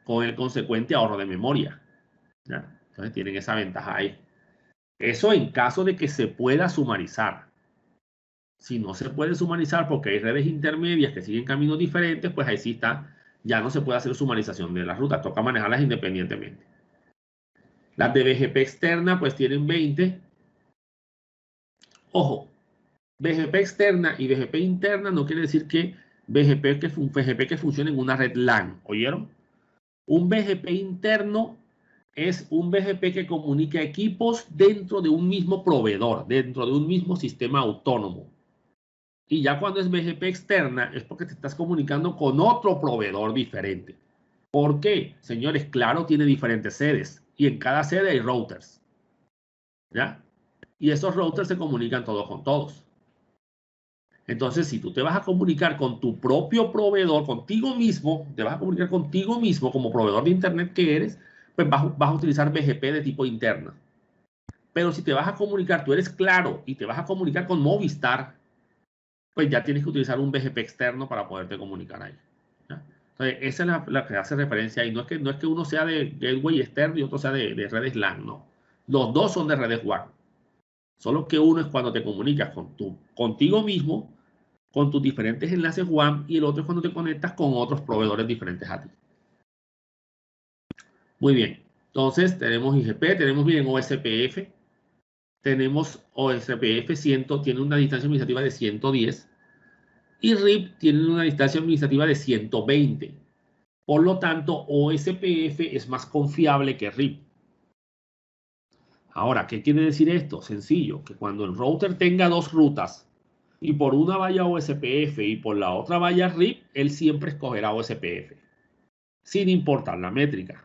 con el consecuente ahorro de memoria. ¿Ya? Entonces tienen esa ventaja ahí. Eso en caso de que se pueda sumarizar. Si no se puede sumarizar porque hay redes intermedias que siguen caminos diferentes, pues ahí sí está, ya no se puede hacer sumarización de las rutas, toca manejarlas independientemente. Las de BGP externa pues tienen 20. Ojo, BGP externa y BGP interna no quiere decir que un BGP que funciona en una red LAN. ¿Oyeron? Un BGP interno es un BGP que comunica equipos dentro de un mismo proveedor, dentro de un mismo sistema autónomo. Y ya cuando es BGP externa es porque te estás comunicando con otro proveedor diferente. ¿Por qué? Señores, Claro tiene diferentes sedes y en cada sede hay routers. ¿Ya? Y esos routers se comunican todos con todos. Entonces, si tú te vas a comunicar con tu propio proveedor, contigo mismo, te vas a comunicar contigo mismo como proveedor de Internet que eres, pues vas a utilizar BGP de tipo interno. Pero si te vas a comunicar, tú eres Claro y te vas a comunicar con Movistar, pues ya tienes que utilizar un BGP externo para poderte comunicar ahí. ¿Ya? Entonces, esa es la que hace referencia ahí. No es que uno sea de gateway externo y otro sea de redes LAN, no. Los dos son de redes WAN. Solo que uno es cuando te comunicas contigo mismo, con tus diferentes enlaces WAN, y el otro es cuando te conectas con otros proveedores diferentes a ti. Muy bien. Entonces, tenemos IGP, tenemos bien OSPF. Tenemos OSPF 100, tiene una distancia administrativa de 110. Y RIP tiene una distancia administrativa de 120. Por lo tanto, OSPF es más confiable que RIP. Ahora, ¿qué quiere decir esto? Sencillo, que cuando el router tenga dos rutas y por una vaya OSPF y por la otra vaya RIP, él siempre escogerá OSPF, sin importar la métrica.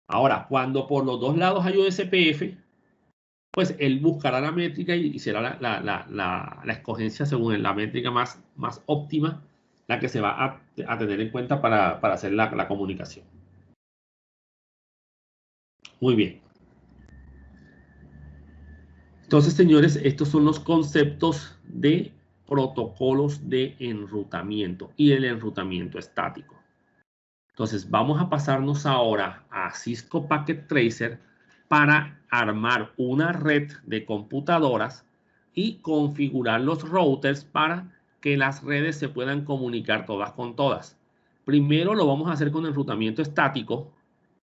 Ahora, cuando por los dos lados hay OSPF, pues él buscará la métrica y será la escogencia según la métrica más óptima, la que se va a tener en cuenta para hacer la comunicación. Muy bien. Entonces, señores, estos son los conceptos de protocolos de enrutamiento y el enrutamiento estático. Entonces, vamos a pasarnos ahora a Cisco Packet Tracer para armar una red de computadoras y configurar los routers para que las redes se puedan comunicar todas con todas. Primero lo vamos a hacer con enrutamiento estático,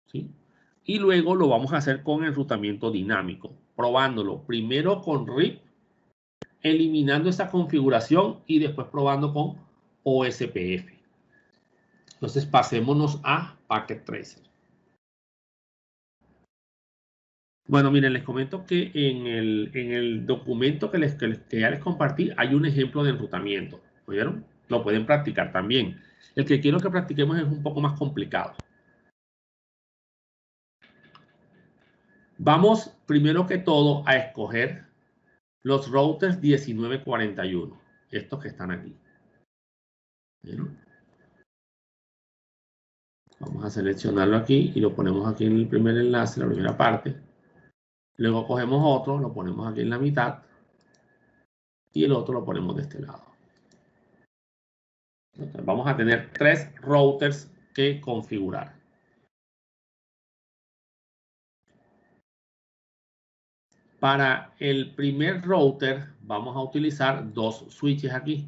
¿sí? Y luego lo vamos a hacer con enrutamiento dinámico, probándolo primero con RIP, eliminando esa configuración y después probando con OSPF. Entonces pasémonos a Packet Tracer. Bueno, miren, les comento que en el documento que ya les compartí hay un ejemplo de enrutamiento. ¿Oyeron? Lo pueden practicar también. El que quiero que practiquemos es un poco más complicado. Vamos primero que todo a escoger los routers 1941. Estos que están aquí. ¿Vieron? Vamos a seleccionarlo aquí y lo ponemos aquí en el primer enlace, la primera parte. Luego cogemos otro, lo ponemos aquí en la mitad. Y el otro lo ponemos de este lado. Entonces, vamos a tener 3 routers que configurar. Para el primer router vamos a utilizar 2 switches aquí.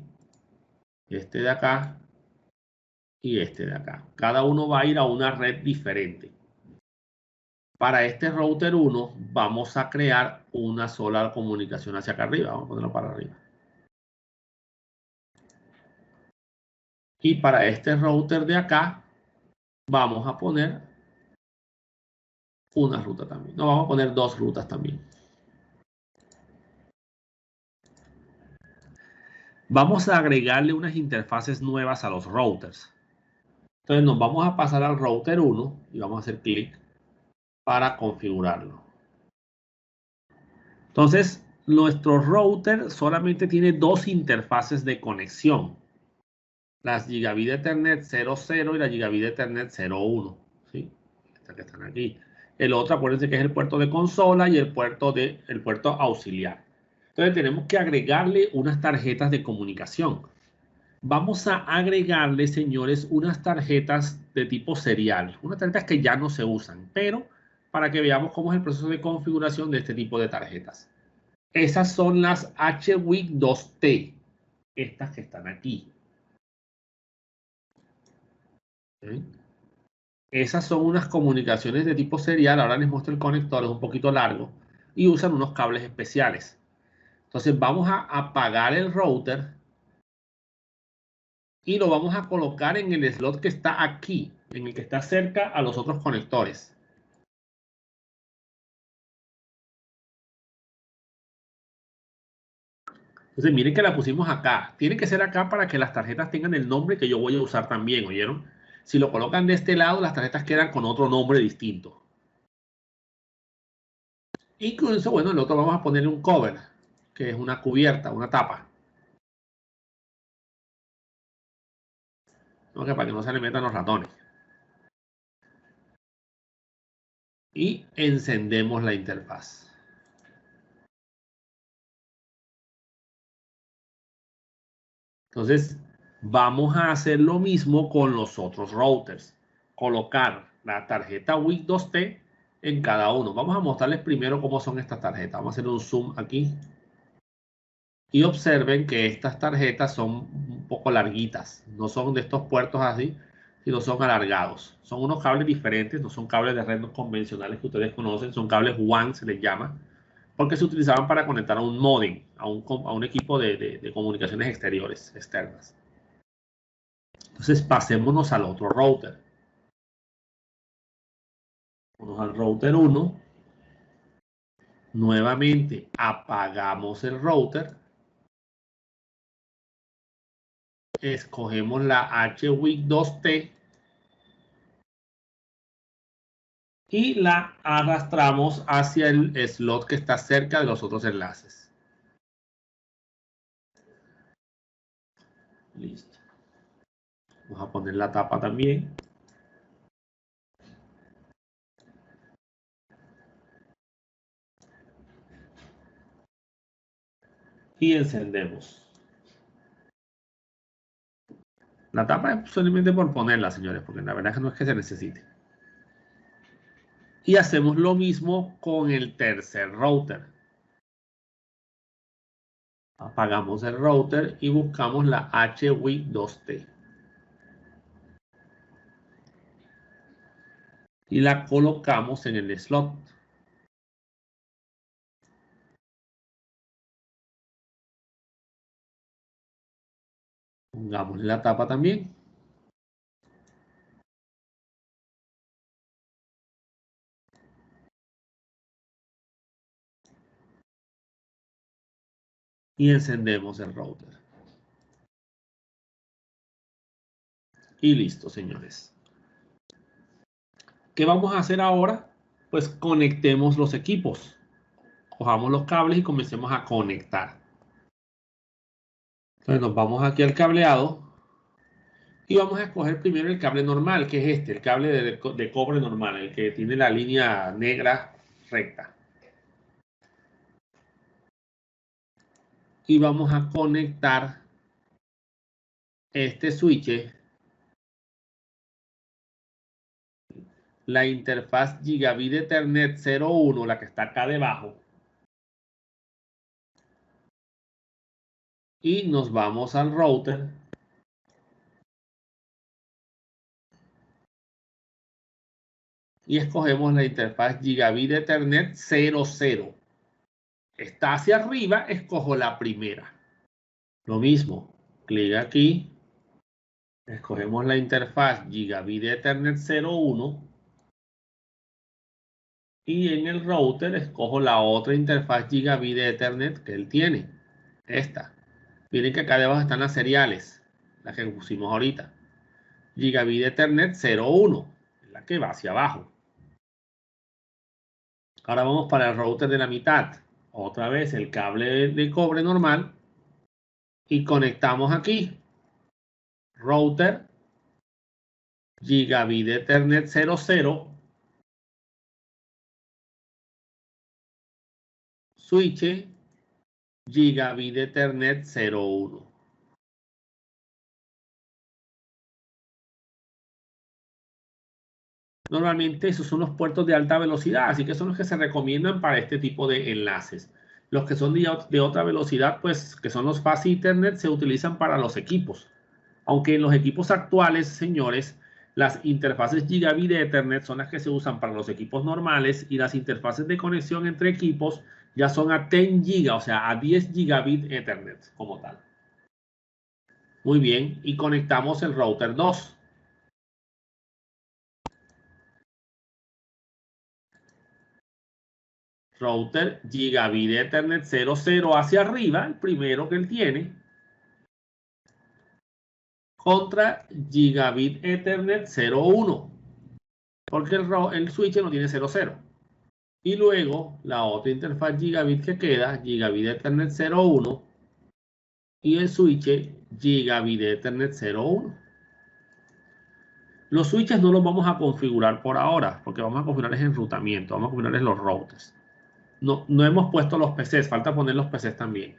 Este de acá y este de acá. Cada uno va a ir a una red diferente. Para este router 1 vamos a crear una sola comunicación hacia acá arriba. Vamos a ponerlo para arriba. Y para este router de acá vamos a poner una ruta también. No, vamos a poner 2 rutas también. Vamos a agregarle unas interfaces nuevas a los routers. Entonces nos vamos a pasar al router 1 y vamos a hacer clic para configurarlo. Entonces, nuestro router solamente tiene 2 interfaces de conexión. Las Gigabit Ethernet 00 y la Gigabit Ethernet 01. ¿Sí? Estas que están aquí. El otro, acuérdense que es el puerto de consola y el puerto auxiliar. Entonces tenemos que agregarle unas tarjetas de comunicación. Vamos a agregarle, señores, unas tarjetas de tipo serial. Unas tarjetas que ya no se usan, pero para que veamos cómo es el proceso de configuración de este tipo de tarjetas. Esas son las HWIC 2T. Estas que están aquí. ¿Sí? Esas son unas comunicaciones de tipo serial. Ahora les muestro el conector, es un poquito largo. Y usan unos cables especiales. Entonces vamos a apagar el router y lo vamos a colocar en el slot que está aquí, en el que está cerca a los otros conectores. Entonces, miren que la pusimos acá. Tiene que ser acá para que las tarjetas tengan el nombre que yo voy a usar también, ¿oyeron? Si lo colocan de este lado, las tarjetas quedan con otro nombre distinto. Y con eso, bueno, el otro vamos a ponerle un cover, que es una cubierta, una tapa. ¿No? Que para que no se le metan los ratones. Y encendemos la interfaz. Entonces, vamos a hacer lo mismo con los otros routers. Colocar la tarjeta WIC 2T en cada uno. Vamos a mostrarles primero cómo son estas tarjetas. Vamos a hacer un zoom aquí. Y observen que estas tarjetas son un poco larguitas. No son de estos puertos así, sino son alargados. Son unos cables diferentes, no son cables de red convencionales que ustedes conocen. Son cables WAN, se les llama, porque se utilizaban para conectar a un modem, a un equipo de comunicaciones exteriores, externas. Entonces pasémonos al otro router. Vamos al router 1. Nuevamente apagamos el router. Escogemos la HWIC2T y la arrastramos hacia el slot que está cerca de los otros enlaces. Listo. Vamos a poner la tapa también. Y encendemos. La tapa es solamente por ponerla, señores, porque la verdad es que no es que se necesite. Y hacemos lo mismo con el tercer router. Apagamos el router y buscamos la HWIC2T. Y la colocamos en el slot. Pongámosle la tapa también. Y encendemos el router. Y listo, señores. ¿Qué vamos a hacer ahora? Pues conectemos los equipos. Cojamos los cables y comencemos a conectar. Entonces nos vamos aquí al cableado y vamos a escoger primero el cable normal, que es este, el cable de cobre normal, el que tiene la línea negra recta. Y vamos a conectar este switch, la interfaz Gigabit Ethernet 01, la que está acá debajo. Y nos vamos al router. Y escogemos la interfaz Gigabit Ethernet 00. Está hacia arriba, escojo la primera. Lo mismo, clic aquí. Escogemos la interfaz Gigabit Ethernet 01. Y en el router escojo la otra interfaz Gigabit Ethernet que él tiene. Esta. Miren que acá debajo están las seriales, las que pusimos ahorita. Gigabit Ethernet 01, la que va hacia abajo. Ahora vamos para el router de la mitad. Otra vez el cable de cobre normal. Y conectamos aquí. Router Gigabit Ethernet 00. Switch Gigabit Ethernet 01. Normalmente esos son los puertos de alta velocidad, así que son los que se recomiendan para este tipo de enlaces. Los que son de otra velocidad, pues que son los Fast Ethernet, se utilizan para los equipos. Aunque en los equipos actuales, señores, las interfaces Gigabit Ethernet son las que se usan para los equipos normales y las interfaces de conexión entre equipos ya son a 10 GB, o sea, a 10 Gigabit Ethernet como tal. Muy bien, y conectamos el router 2. Router Gigabit Ethernet 00 hacia arriba, el primero que él tiene, contra Gigabit Ethernet 01, porque el switch no tiene 00. Y luego la otra interfaz Gigabit que queda, Gigabit Ethernet 01, y el switch Gigabit Ethernet 01. Los switches no los vamos a configurar por ahora, porque vamos a configurar el enrutamiento, vamos a configurar los routers. No hemos puesto los PCs, falta poner los PCs también.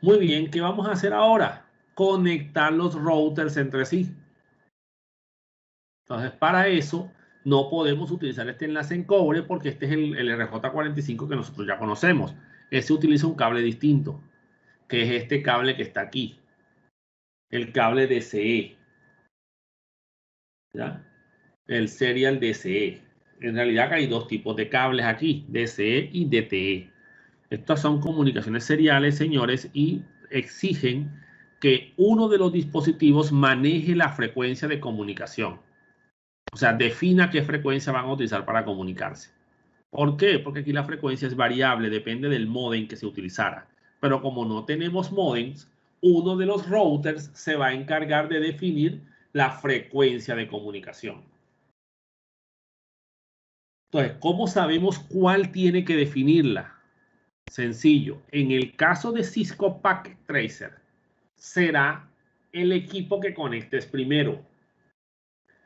Muy bien, ¿qué vamos a hacer ahora? Conectar los routers entre sí. Entonces, para eso, no podemos utilizar este enlace en cobre porque este es el RJ45 que nosotros ya conocemos. Ese utiliza un cable distinto, que es este cable que está aquí. El cable DCE. ¿Ya? El serial DCE. En realidad hay dos tipos de cables aquí, DCE y DTE. Estas son comunicaciones seriales, señores, y exigen que uno de los dispositivos maneje la frecuencia de comunicación. O sea, defina qué frecuencia van a utilizar para comunicarse. ¿Por qué? Porque aquí la frecuencia es variable, depende del módem que se utilizara. Pero como no tenemos módems, uno de los routers se va a encargar de definir la frecuencia de comunicación. Entonces, ¿cómo sabemos cuál tiene que definirla? Sencillo. En el caso de Cisco Packet Tracer, será el equipo que conectes primero.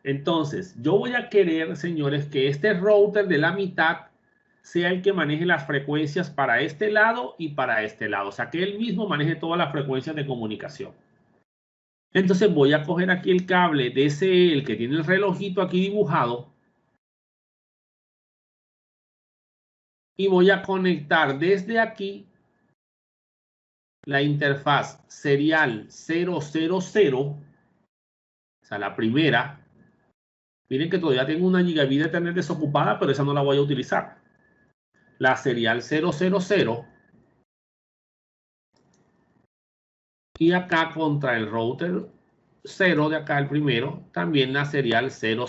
Entonces, yo voy a querer, señores, que este router de la mitad sea el que maneje las frecuencias para este lado y para este lado. O sea, que él mismo maneje todas las frecuencias de comunicación. Entonces voy a coger aquí el cable DCE, el que tiene el relojito aquí dibujado, y voy a conectar desde aquí la interfaz serial 000, o sea, la primera. Miren que todavía tengo una gigabit de Ethernet desocupada, pero esa no la voy a utilizar. La serial 000, y acá contra el router 0 de acá, el primero, también la serial 000.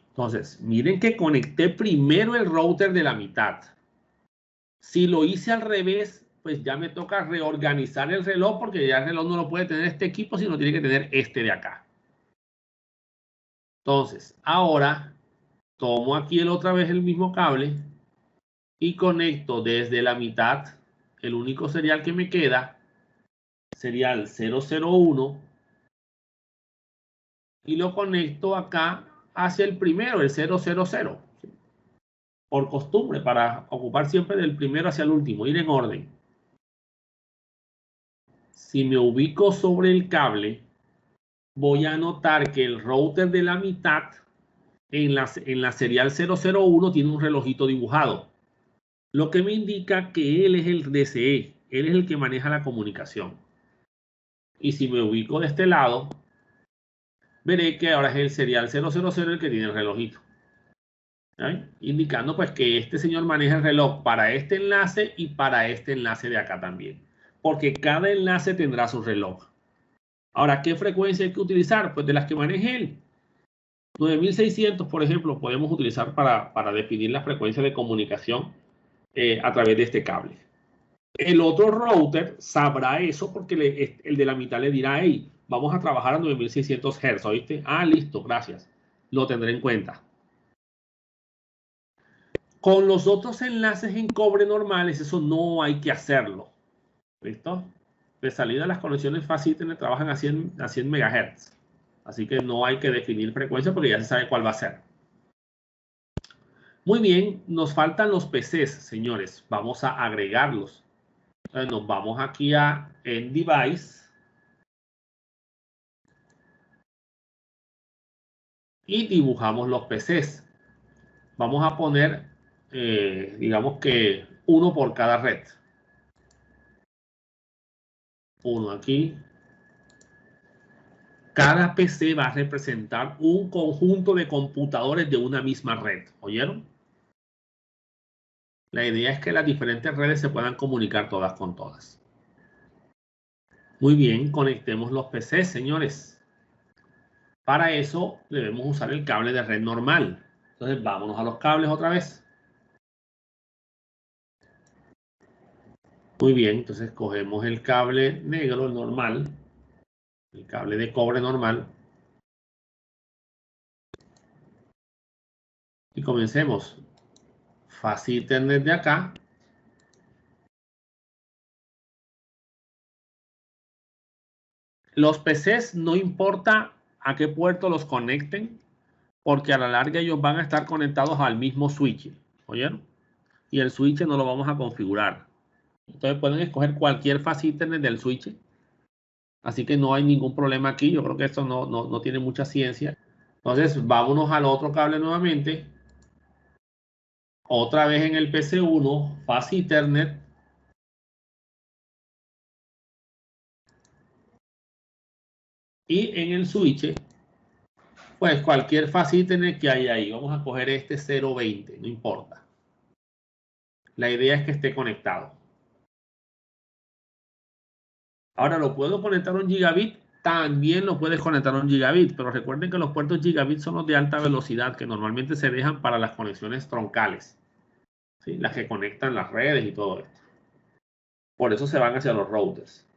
Entonces, miren que conecté primero el router de la mitad. Si lo hice al revés, pues ya me toca reorganizar el reloj porque ya el reloj no lo puede tener este equipo, sino tiene que tener este de acá. Entonces, ahora tomo aquí otra vez el mismo cable y conecto desde la mitad. El único serial que me queda sería el 001 y lo conecto acá hacia el primero, el 000, por costumbre, para ocupar siempre del primero hacia el último, ir en orden. Si me ubico sobre el cable, voy a notar que el router de la mitad en la serial 001 tiene un relojito dibujado, lo que me indica que él es el DCE, él es el que maneja la comunicación. Y si me ubico de este lado, veré que ahora es el serial 000 el que tiene el relojito. ¿Sí? Indicando pues que este señor maneja el reloj para este enlace y para este enlace de acá también. Porque cada enlace tendrá su reloj. Ahora, ¿qué frecuencia hay que utilizar? Pues de las que maneje él. 9600, por ejemplo, podemos utilizar para definir la frecuencia de comunicación a través de este cable. El otro router sabrá eso porque el de la mitad le dirá, hey, vamos a trabajar a 9600 Hz, ¿oíste? Ah, listo, gracias. Lo tendré en cuenta. Con los otros enlaces en cobre normales, eso no hay que hacerlo. ¿Listo? De salida, las conexiones Fast trabajan a 100 MHz. Así que no hay que definir frecuencia porque ya se sabe cuál va a ser. Muy bien, nos faltan los PCs, señores. Vamos a agregarlos. Entonces nos vamos aquí a End Device y dibujamos los PCs. Vamos a poner, digamos que uno por cada red. Uno aquí, Cada PC va a representar un conjunto de computadores de una misma red. ¿Oyeron? La idea es que las diferentes redes se puedan comunicar todas con todas. Muy bien, conectemos los PCs, señores. Para eso debemos usar el cable de red normal. Entonces vámonos a los cables otra vez. Muy bien, entonces cogemos el cable negro, el normal, el cable de cobre normal. Y comencemos. Fast Ethernet de acá. Los PCs no importa a qué puerto los conecten, porque a la larga ellos van a estar conectados al mismo switch. ¿Oyeron? Y el switch no lo vamos a configurar. Entonces pueden escoger cualquier Fast Ethernet del switch. Así que no hay ningún problema aquí. Yo creo que esto no tiene mucha ciencia. Entonces vámonos al otro cable nuevamente. Otra vez en el PC1, Fast Ethernet. Y en el switch, pues cualquier Fast Ethernet que haya ahí. Vamos a coger este 020, no importa. La idea es que esté conectado. Ahora lo puedo conectar a un gigabit. También lo puedes conectar a un gigabit. Pero recuerden que los puertos gigabit son los de alta velocidad que normalmente se dejan para las conexiones troncales. ¿Sí? Las que conectan las redes y todo esto. Por eso se van hacia los routers.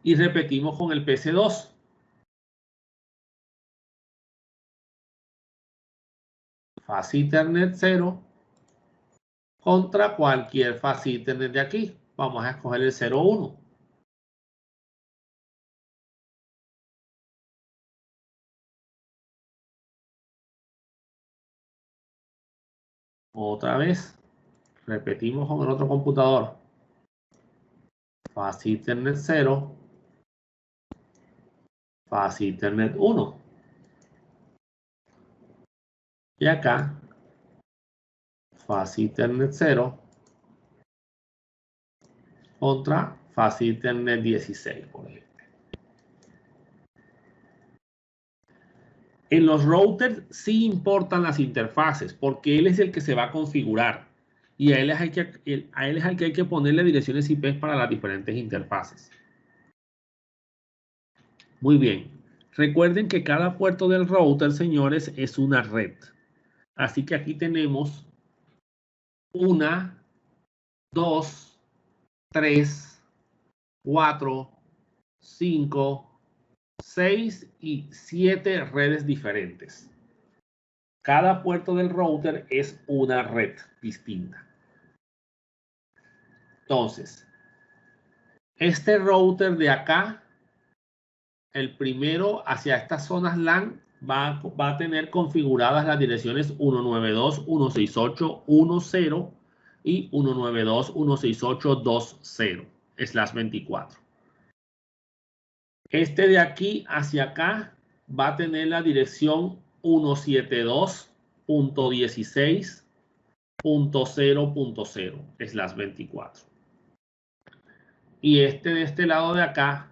Y repetimos con el PC2. Fast Ethernet 0 contra cualquier Fast Ethernet de aquí. Vamos a escoger el 01. Otra vez. Repetimos con el otro computador. Fast Ethernet 0. Fast Ethernet 1. Y acá, Fast Ethernet 0 contra Fast Ethernet 16, por ejemplo. En los routers sí importan las interfaces porque él es el que se va a configurar y a él es el que hay que ponerle direcciones IP para las diferentes interfaces. Muy bien. Recuerden que cada puerto del router, señores, es una red. Así que aquí tenemos 1, 2, 3, 4, 5, 6 y 7 redes diferentes. Cada puerto del router es una red distinta. Entonces, este router de acá, el primero hacia estas zonas LAN, va a tener configuradas las direcciones 192.168.10 y 192.168.20/24. Este de aquí hacia acá va a tener la dirección 172.16.0.0/24. Y este de este lado de acá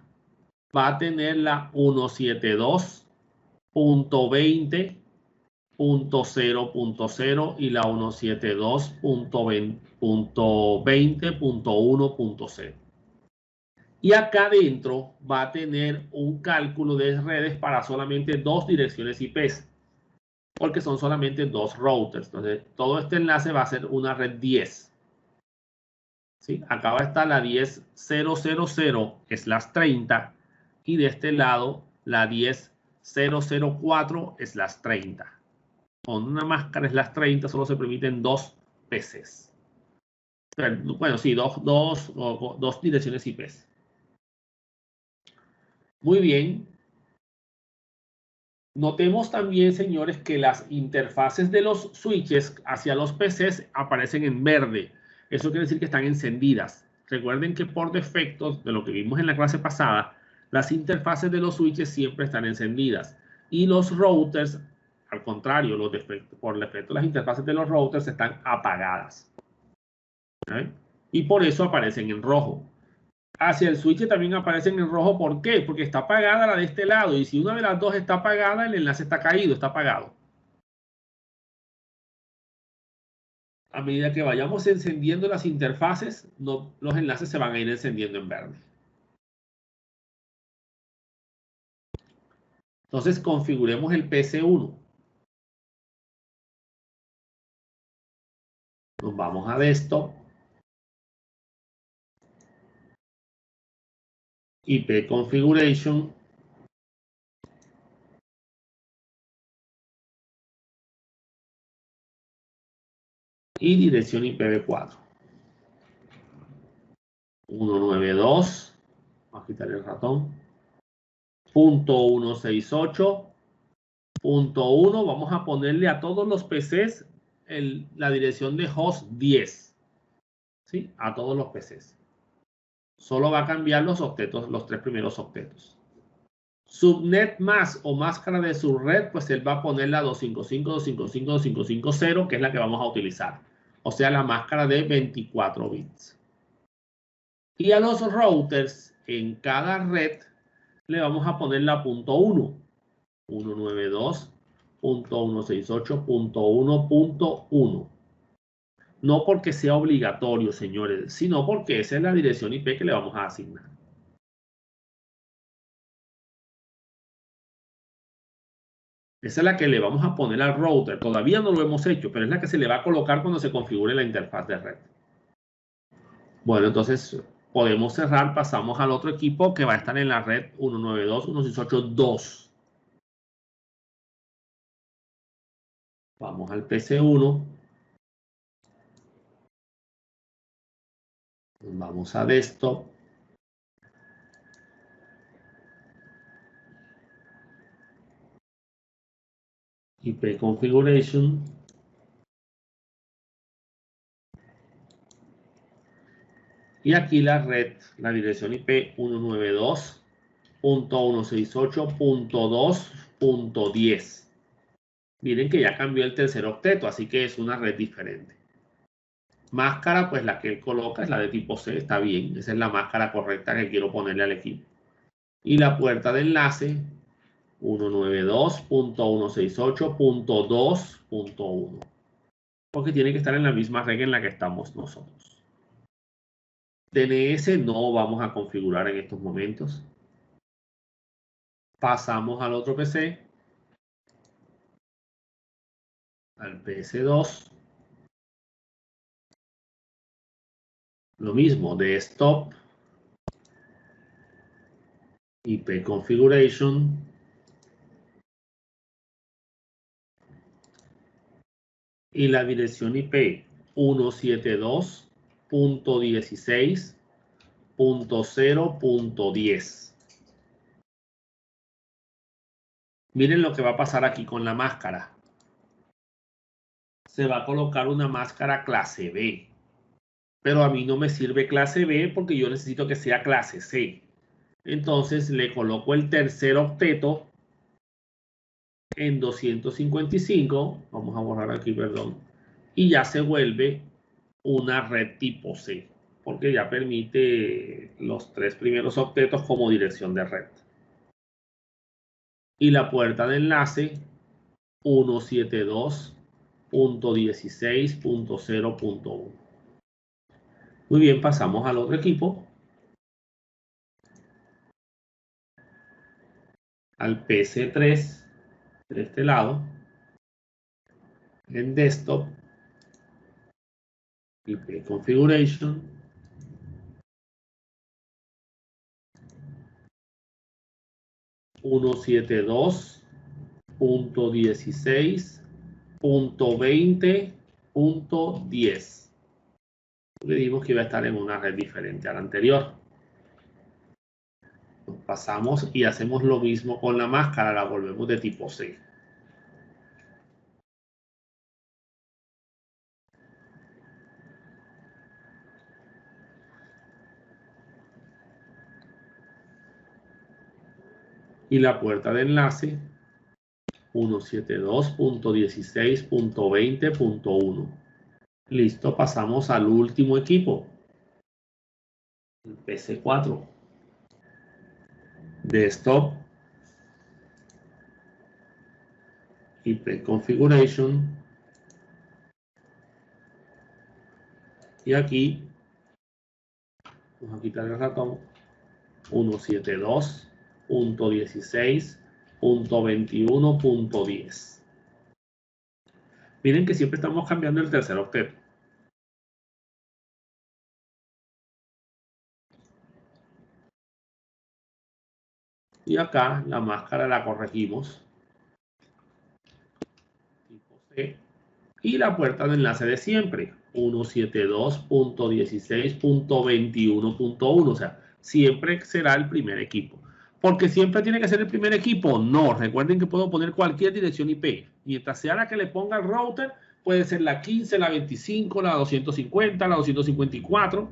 va a tener la 172.20.0.0 y la 172.20.1.0. Y acá adentro va a tener un cálculo de redes para solamente 2 direcciones IP, porque son solamente 2 routers. Entonces, todo este enlace va a ser una red 10. ¿Sí? Acá va a estar la 10.000/30 y de este lado la 10.004/30. Con una máscara /30 solo se permiten 2 PCs. Bueno, sí, dos direcciones IP. Muy bien. Notemos también, señores, que las interfaces de los switches hacia los PCs aparecen en verde. Eso quiere decir que están encendidas. Recuerden que por defecto, de lo que vimos en la clase pasada, las interfaces de los switches siempre están encendidas. Y los routers, al contrario, por defecto las interfaces de los routers están apagadas. ¿Sí? Y por eso aparecen en rojo. Hacia el switch también aparecen en rojo. ¿Por qué? Porque está apagada la de este lado. Y si una de las dos está apagada, el enlace está caído, está apagado. A medida que vayamos encendiendo las interfaces, los enlaces se van a ir encendiendo en verde. Entonces configuremos el PC1. Nos vamos a Desktop. IP Configuration. Y dirección IPv4. 192. Vamos a quitar el ratón. .168.1. Vamos a ponerle a todos los PCs la dirección de host 10. ¿Sí? A todos los PCs. Solo va a cambiar los octetos, los tres primeros octetos. Subnet más o máscara de subred, pues él va a poner la 255.255.255.0, que es la que vamos a utilizar. O sea, la máscara de 24 bits. Y a los routers, en cada red, le vamos a poner la .1. 192.168.1.1. No porque sea obligatorio, señores, sino porque esa es la dirección IP que le vamos a asignar. Esa es la que le vamos a poner al router. Todavía no lo hemos hecho, pero es la que se le va a colocar cuando se configure la interfaz de red. Bueno, entonces podemos cerrar, pasamos al otro equipo que va a estar en la red 192.168.2. Vamos al PC1. Vamos a Desktop. IP Configuration. Y aquí la red, la dirección IP 192.168.2.10. Miren que ya cambió el tercer octeto, así que es una red diferente. Máscara, pues la que él coloca es la de tipo C, está bien. Esa es la máscara correcta que quiero ponerle al equipo. Y la puerta de enlace 192.168.2.1. Porque tiene que estar en la misma red en la que estamos nosotros. DNS no vamos a configurar en estos momentos. Pasamos al otro PC. Al PS2. Lo mismo, Desktop. IP Configuration. Y la dirección IP 172.16.0.10. Miren lo que va a pasar aquí con la máscara. Se va a colocar una máscara clase B. Pero a mí no me sirve clase B porque yo necesito que sea clase C. Entonces le coloco el tercer octeto en 255. Vamos a borrar aquí, perdón. Y ya se vuelve una red tipo C. Porque ya permite los tres primeros octetos como dirección de red. Y la puerta de enlace 172.16.0.1. Muy bien, pasamos al otro equipo. Al PC3 de este lado. En Desktop. IP Configuration. .172.16.20.10. Le dimos que iba a estar en una red diferente a la anterior. Nos pasamos y hacemos lo mismo con la máscara, la volvemos de tipo C. Y la puerta de enlace 172.16.20.1. Listo, pasamos al último equipo. el PC4, desktop y pre-configuration. Y aquí vamos a quitar el ratón. 172.16.21.10. Miren que siempre estamos cambiando el tercer octeto. Y acá la máscara la corregimos. Tipo C. Y la puerta de enlace de siempre. 172.16.21.1. O sea, siempre será el primer equipo. ¿Porque siempre tiene que ser el primer equipo? No. Recuerden que puedo poner cualquier dirección IP. Mientras sea la que le ponga el router, puede ser la 15, la 25, la 250, la 254.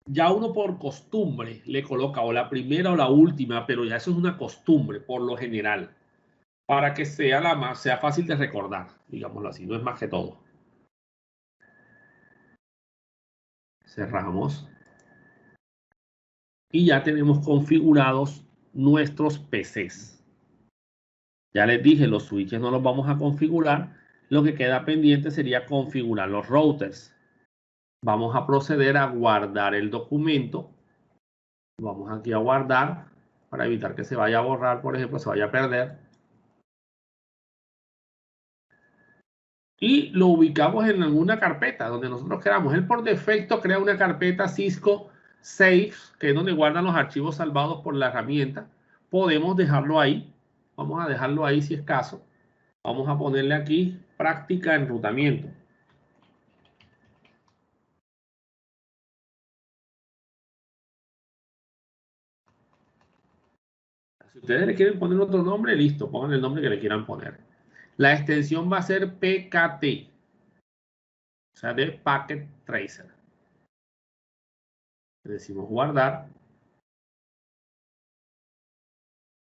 Ya uno por costumbre le coloca o la primera o la última, pero ya eso es una costumbre por lo general, para que sea fácil de recordar, digámoslo así, no es más que todo. Cerramos. Y ya tenemos configurados nuestros PCs. Ya les dije, los switches no los vamos a configurar. Lo que queda pendiente sería configurar los routers. Vamos a proceder a guardar el documento. Vamos aquí a guardar para evitar que se vaya a borrar, por ejemplo, se vaya a perder. Y lo ubicamos en alguna carpeta donde nosotros queramos. Él por defecto crea una carpeta Cisco Saves, que es donde guardan los archivos salvados por la herramienta. Podemos dejarlo ahí. Vamos a dejarlo ahí si es caso. Vamos a ponerle aquí práctica enrutamiento. Si ustedes le quieren poner otro nombre, listo, pongan el nombre que le quieran poner. La extensión va a ser PKT, o sea, de Packet Tracer. Le decimos guardar.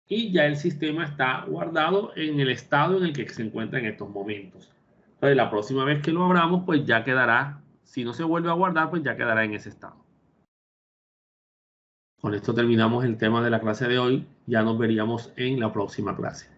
Y ya el sistema está guardado en el estado en el que se encuentra en estos momentos. Entonces, la próxima vez que lo abramos, pues ya quedará, si no se vuelve a guardar, pues ya quedará en ese estado. Con esto terminamos el tema de la clase de hoy. Ya nos veríamos en la próxima clase.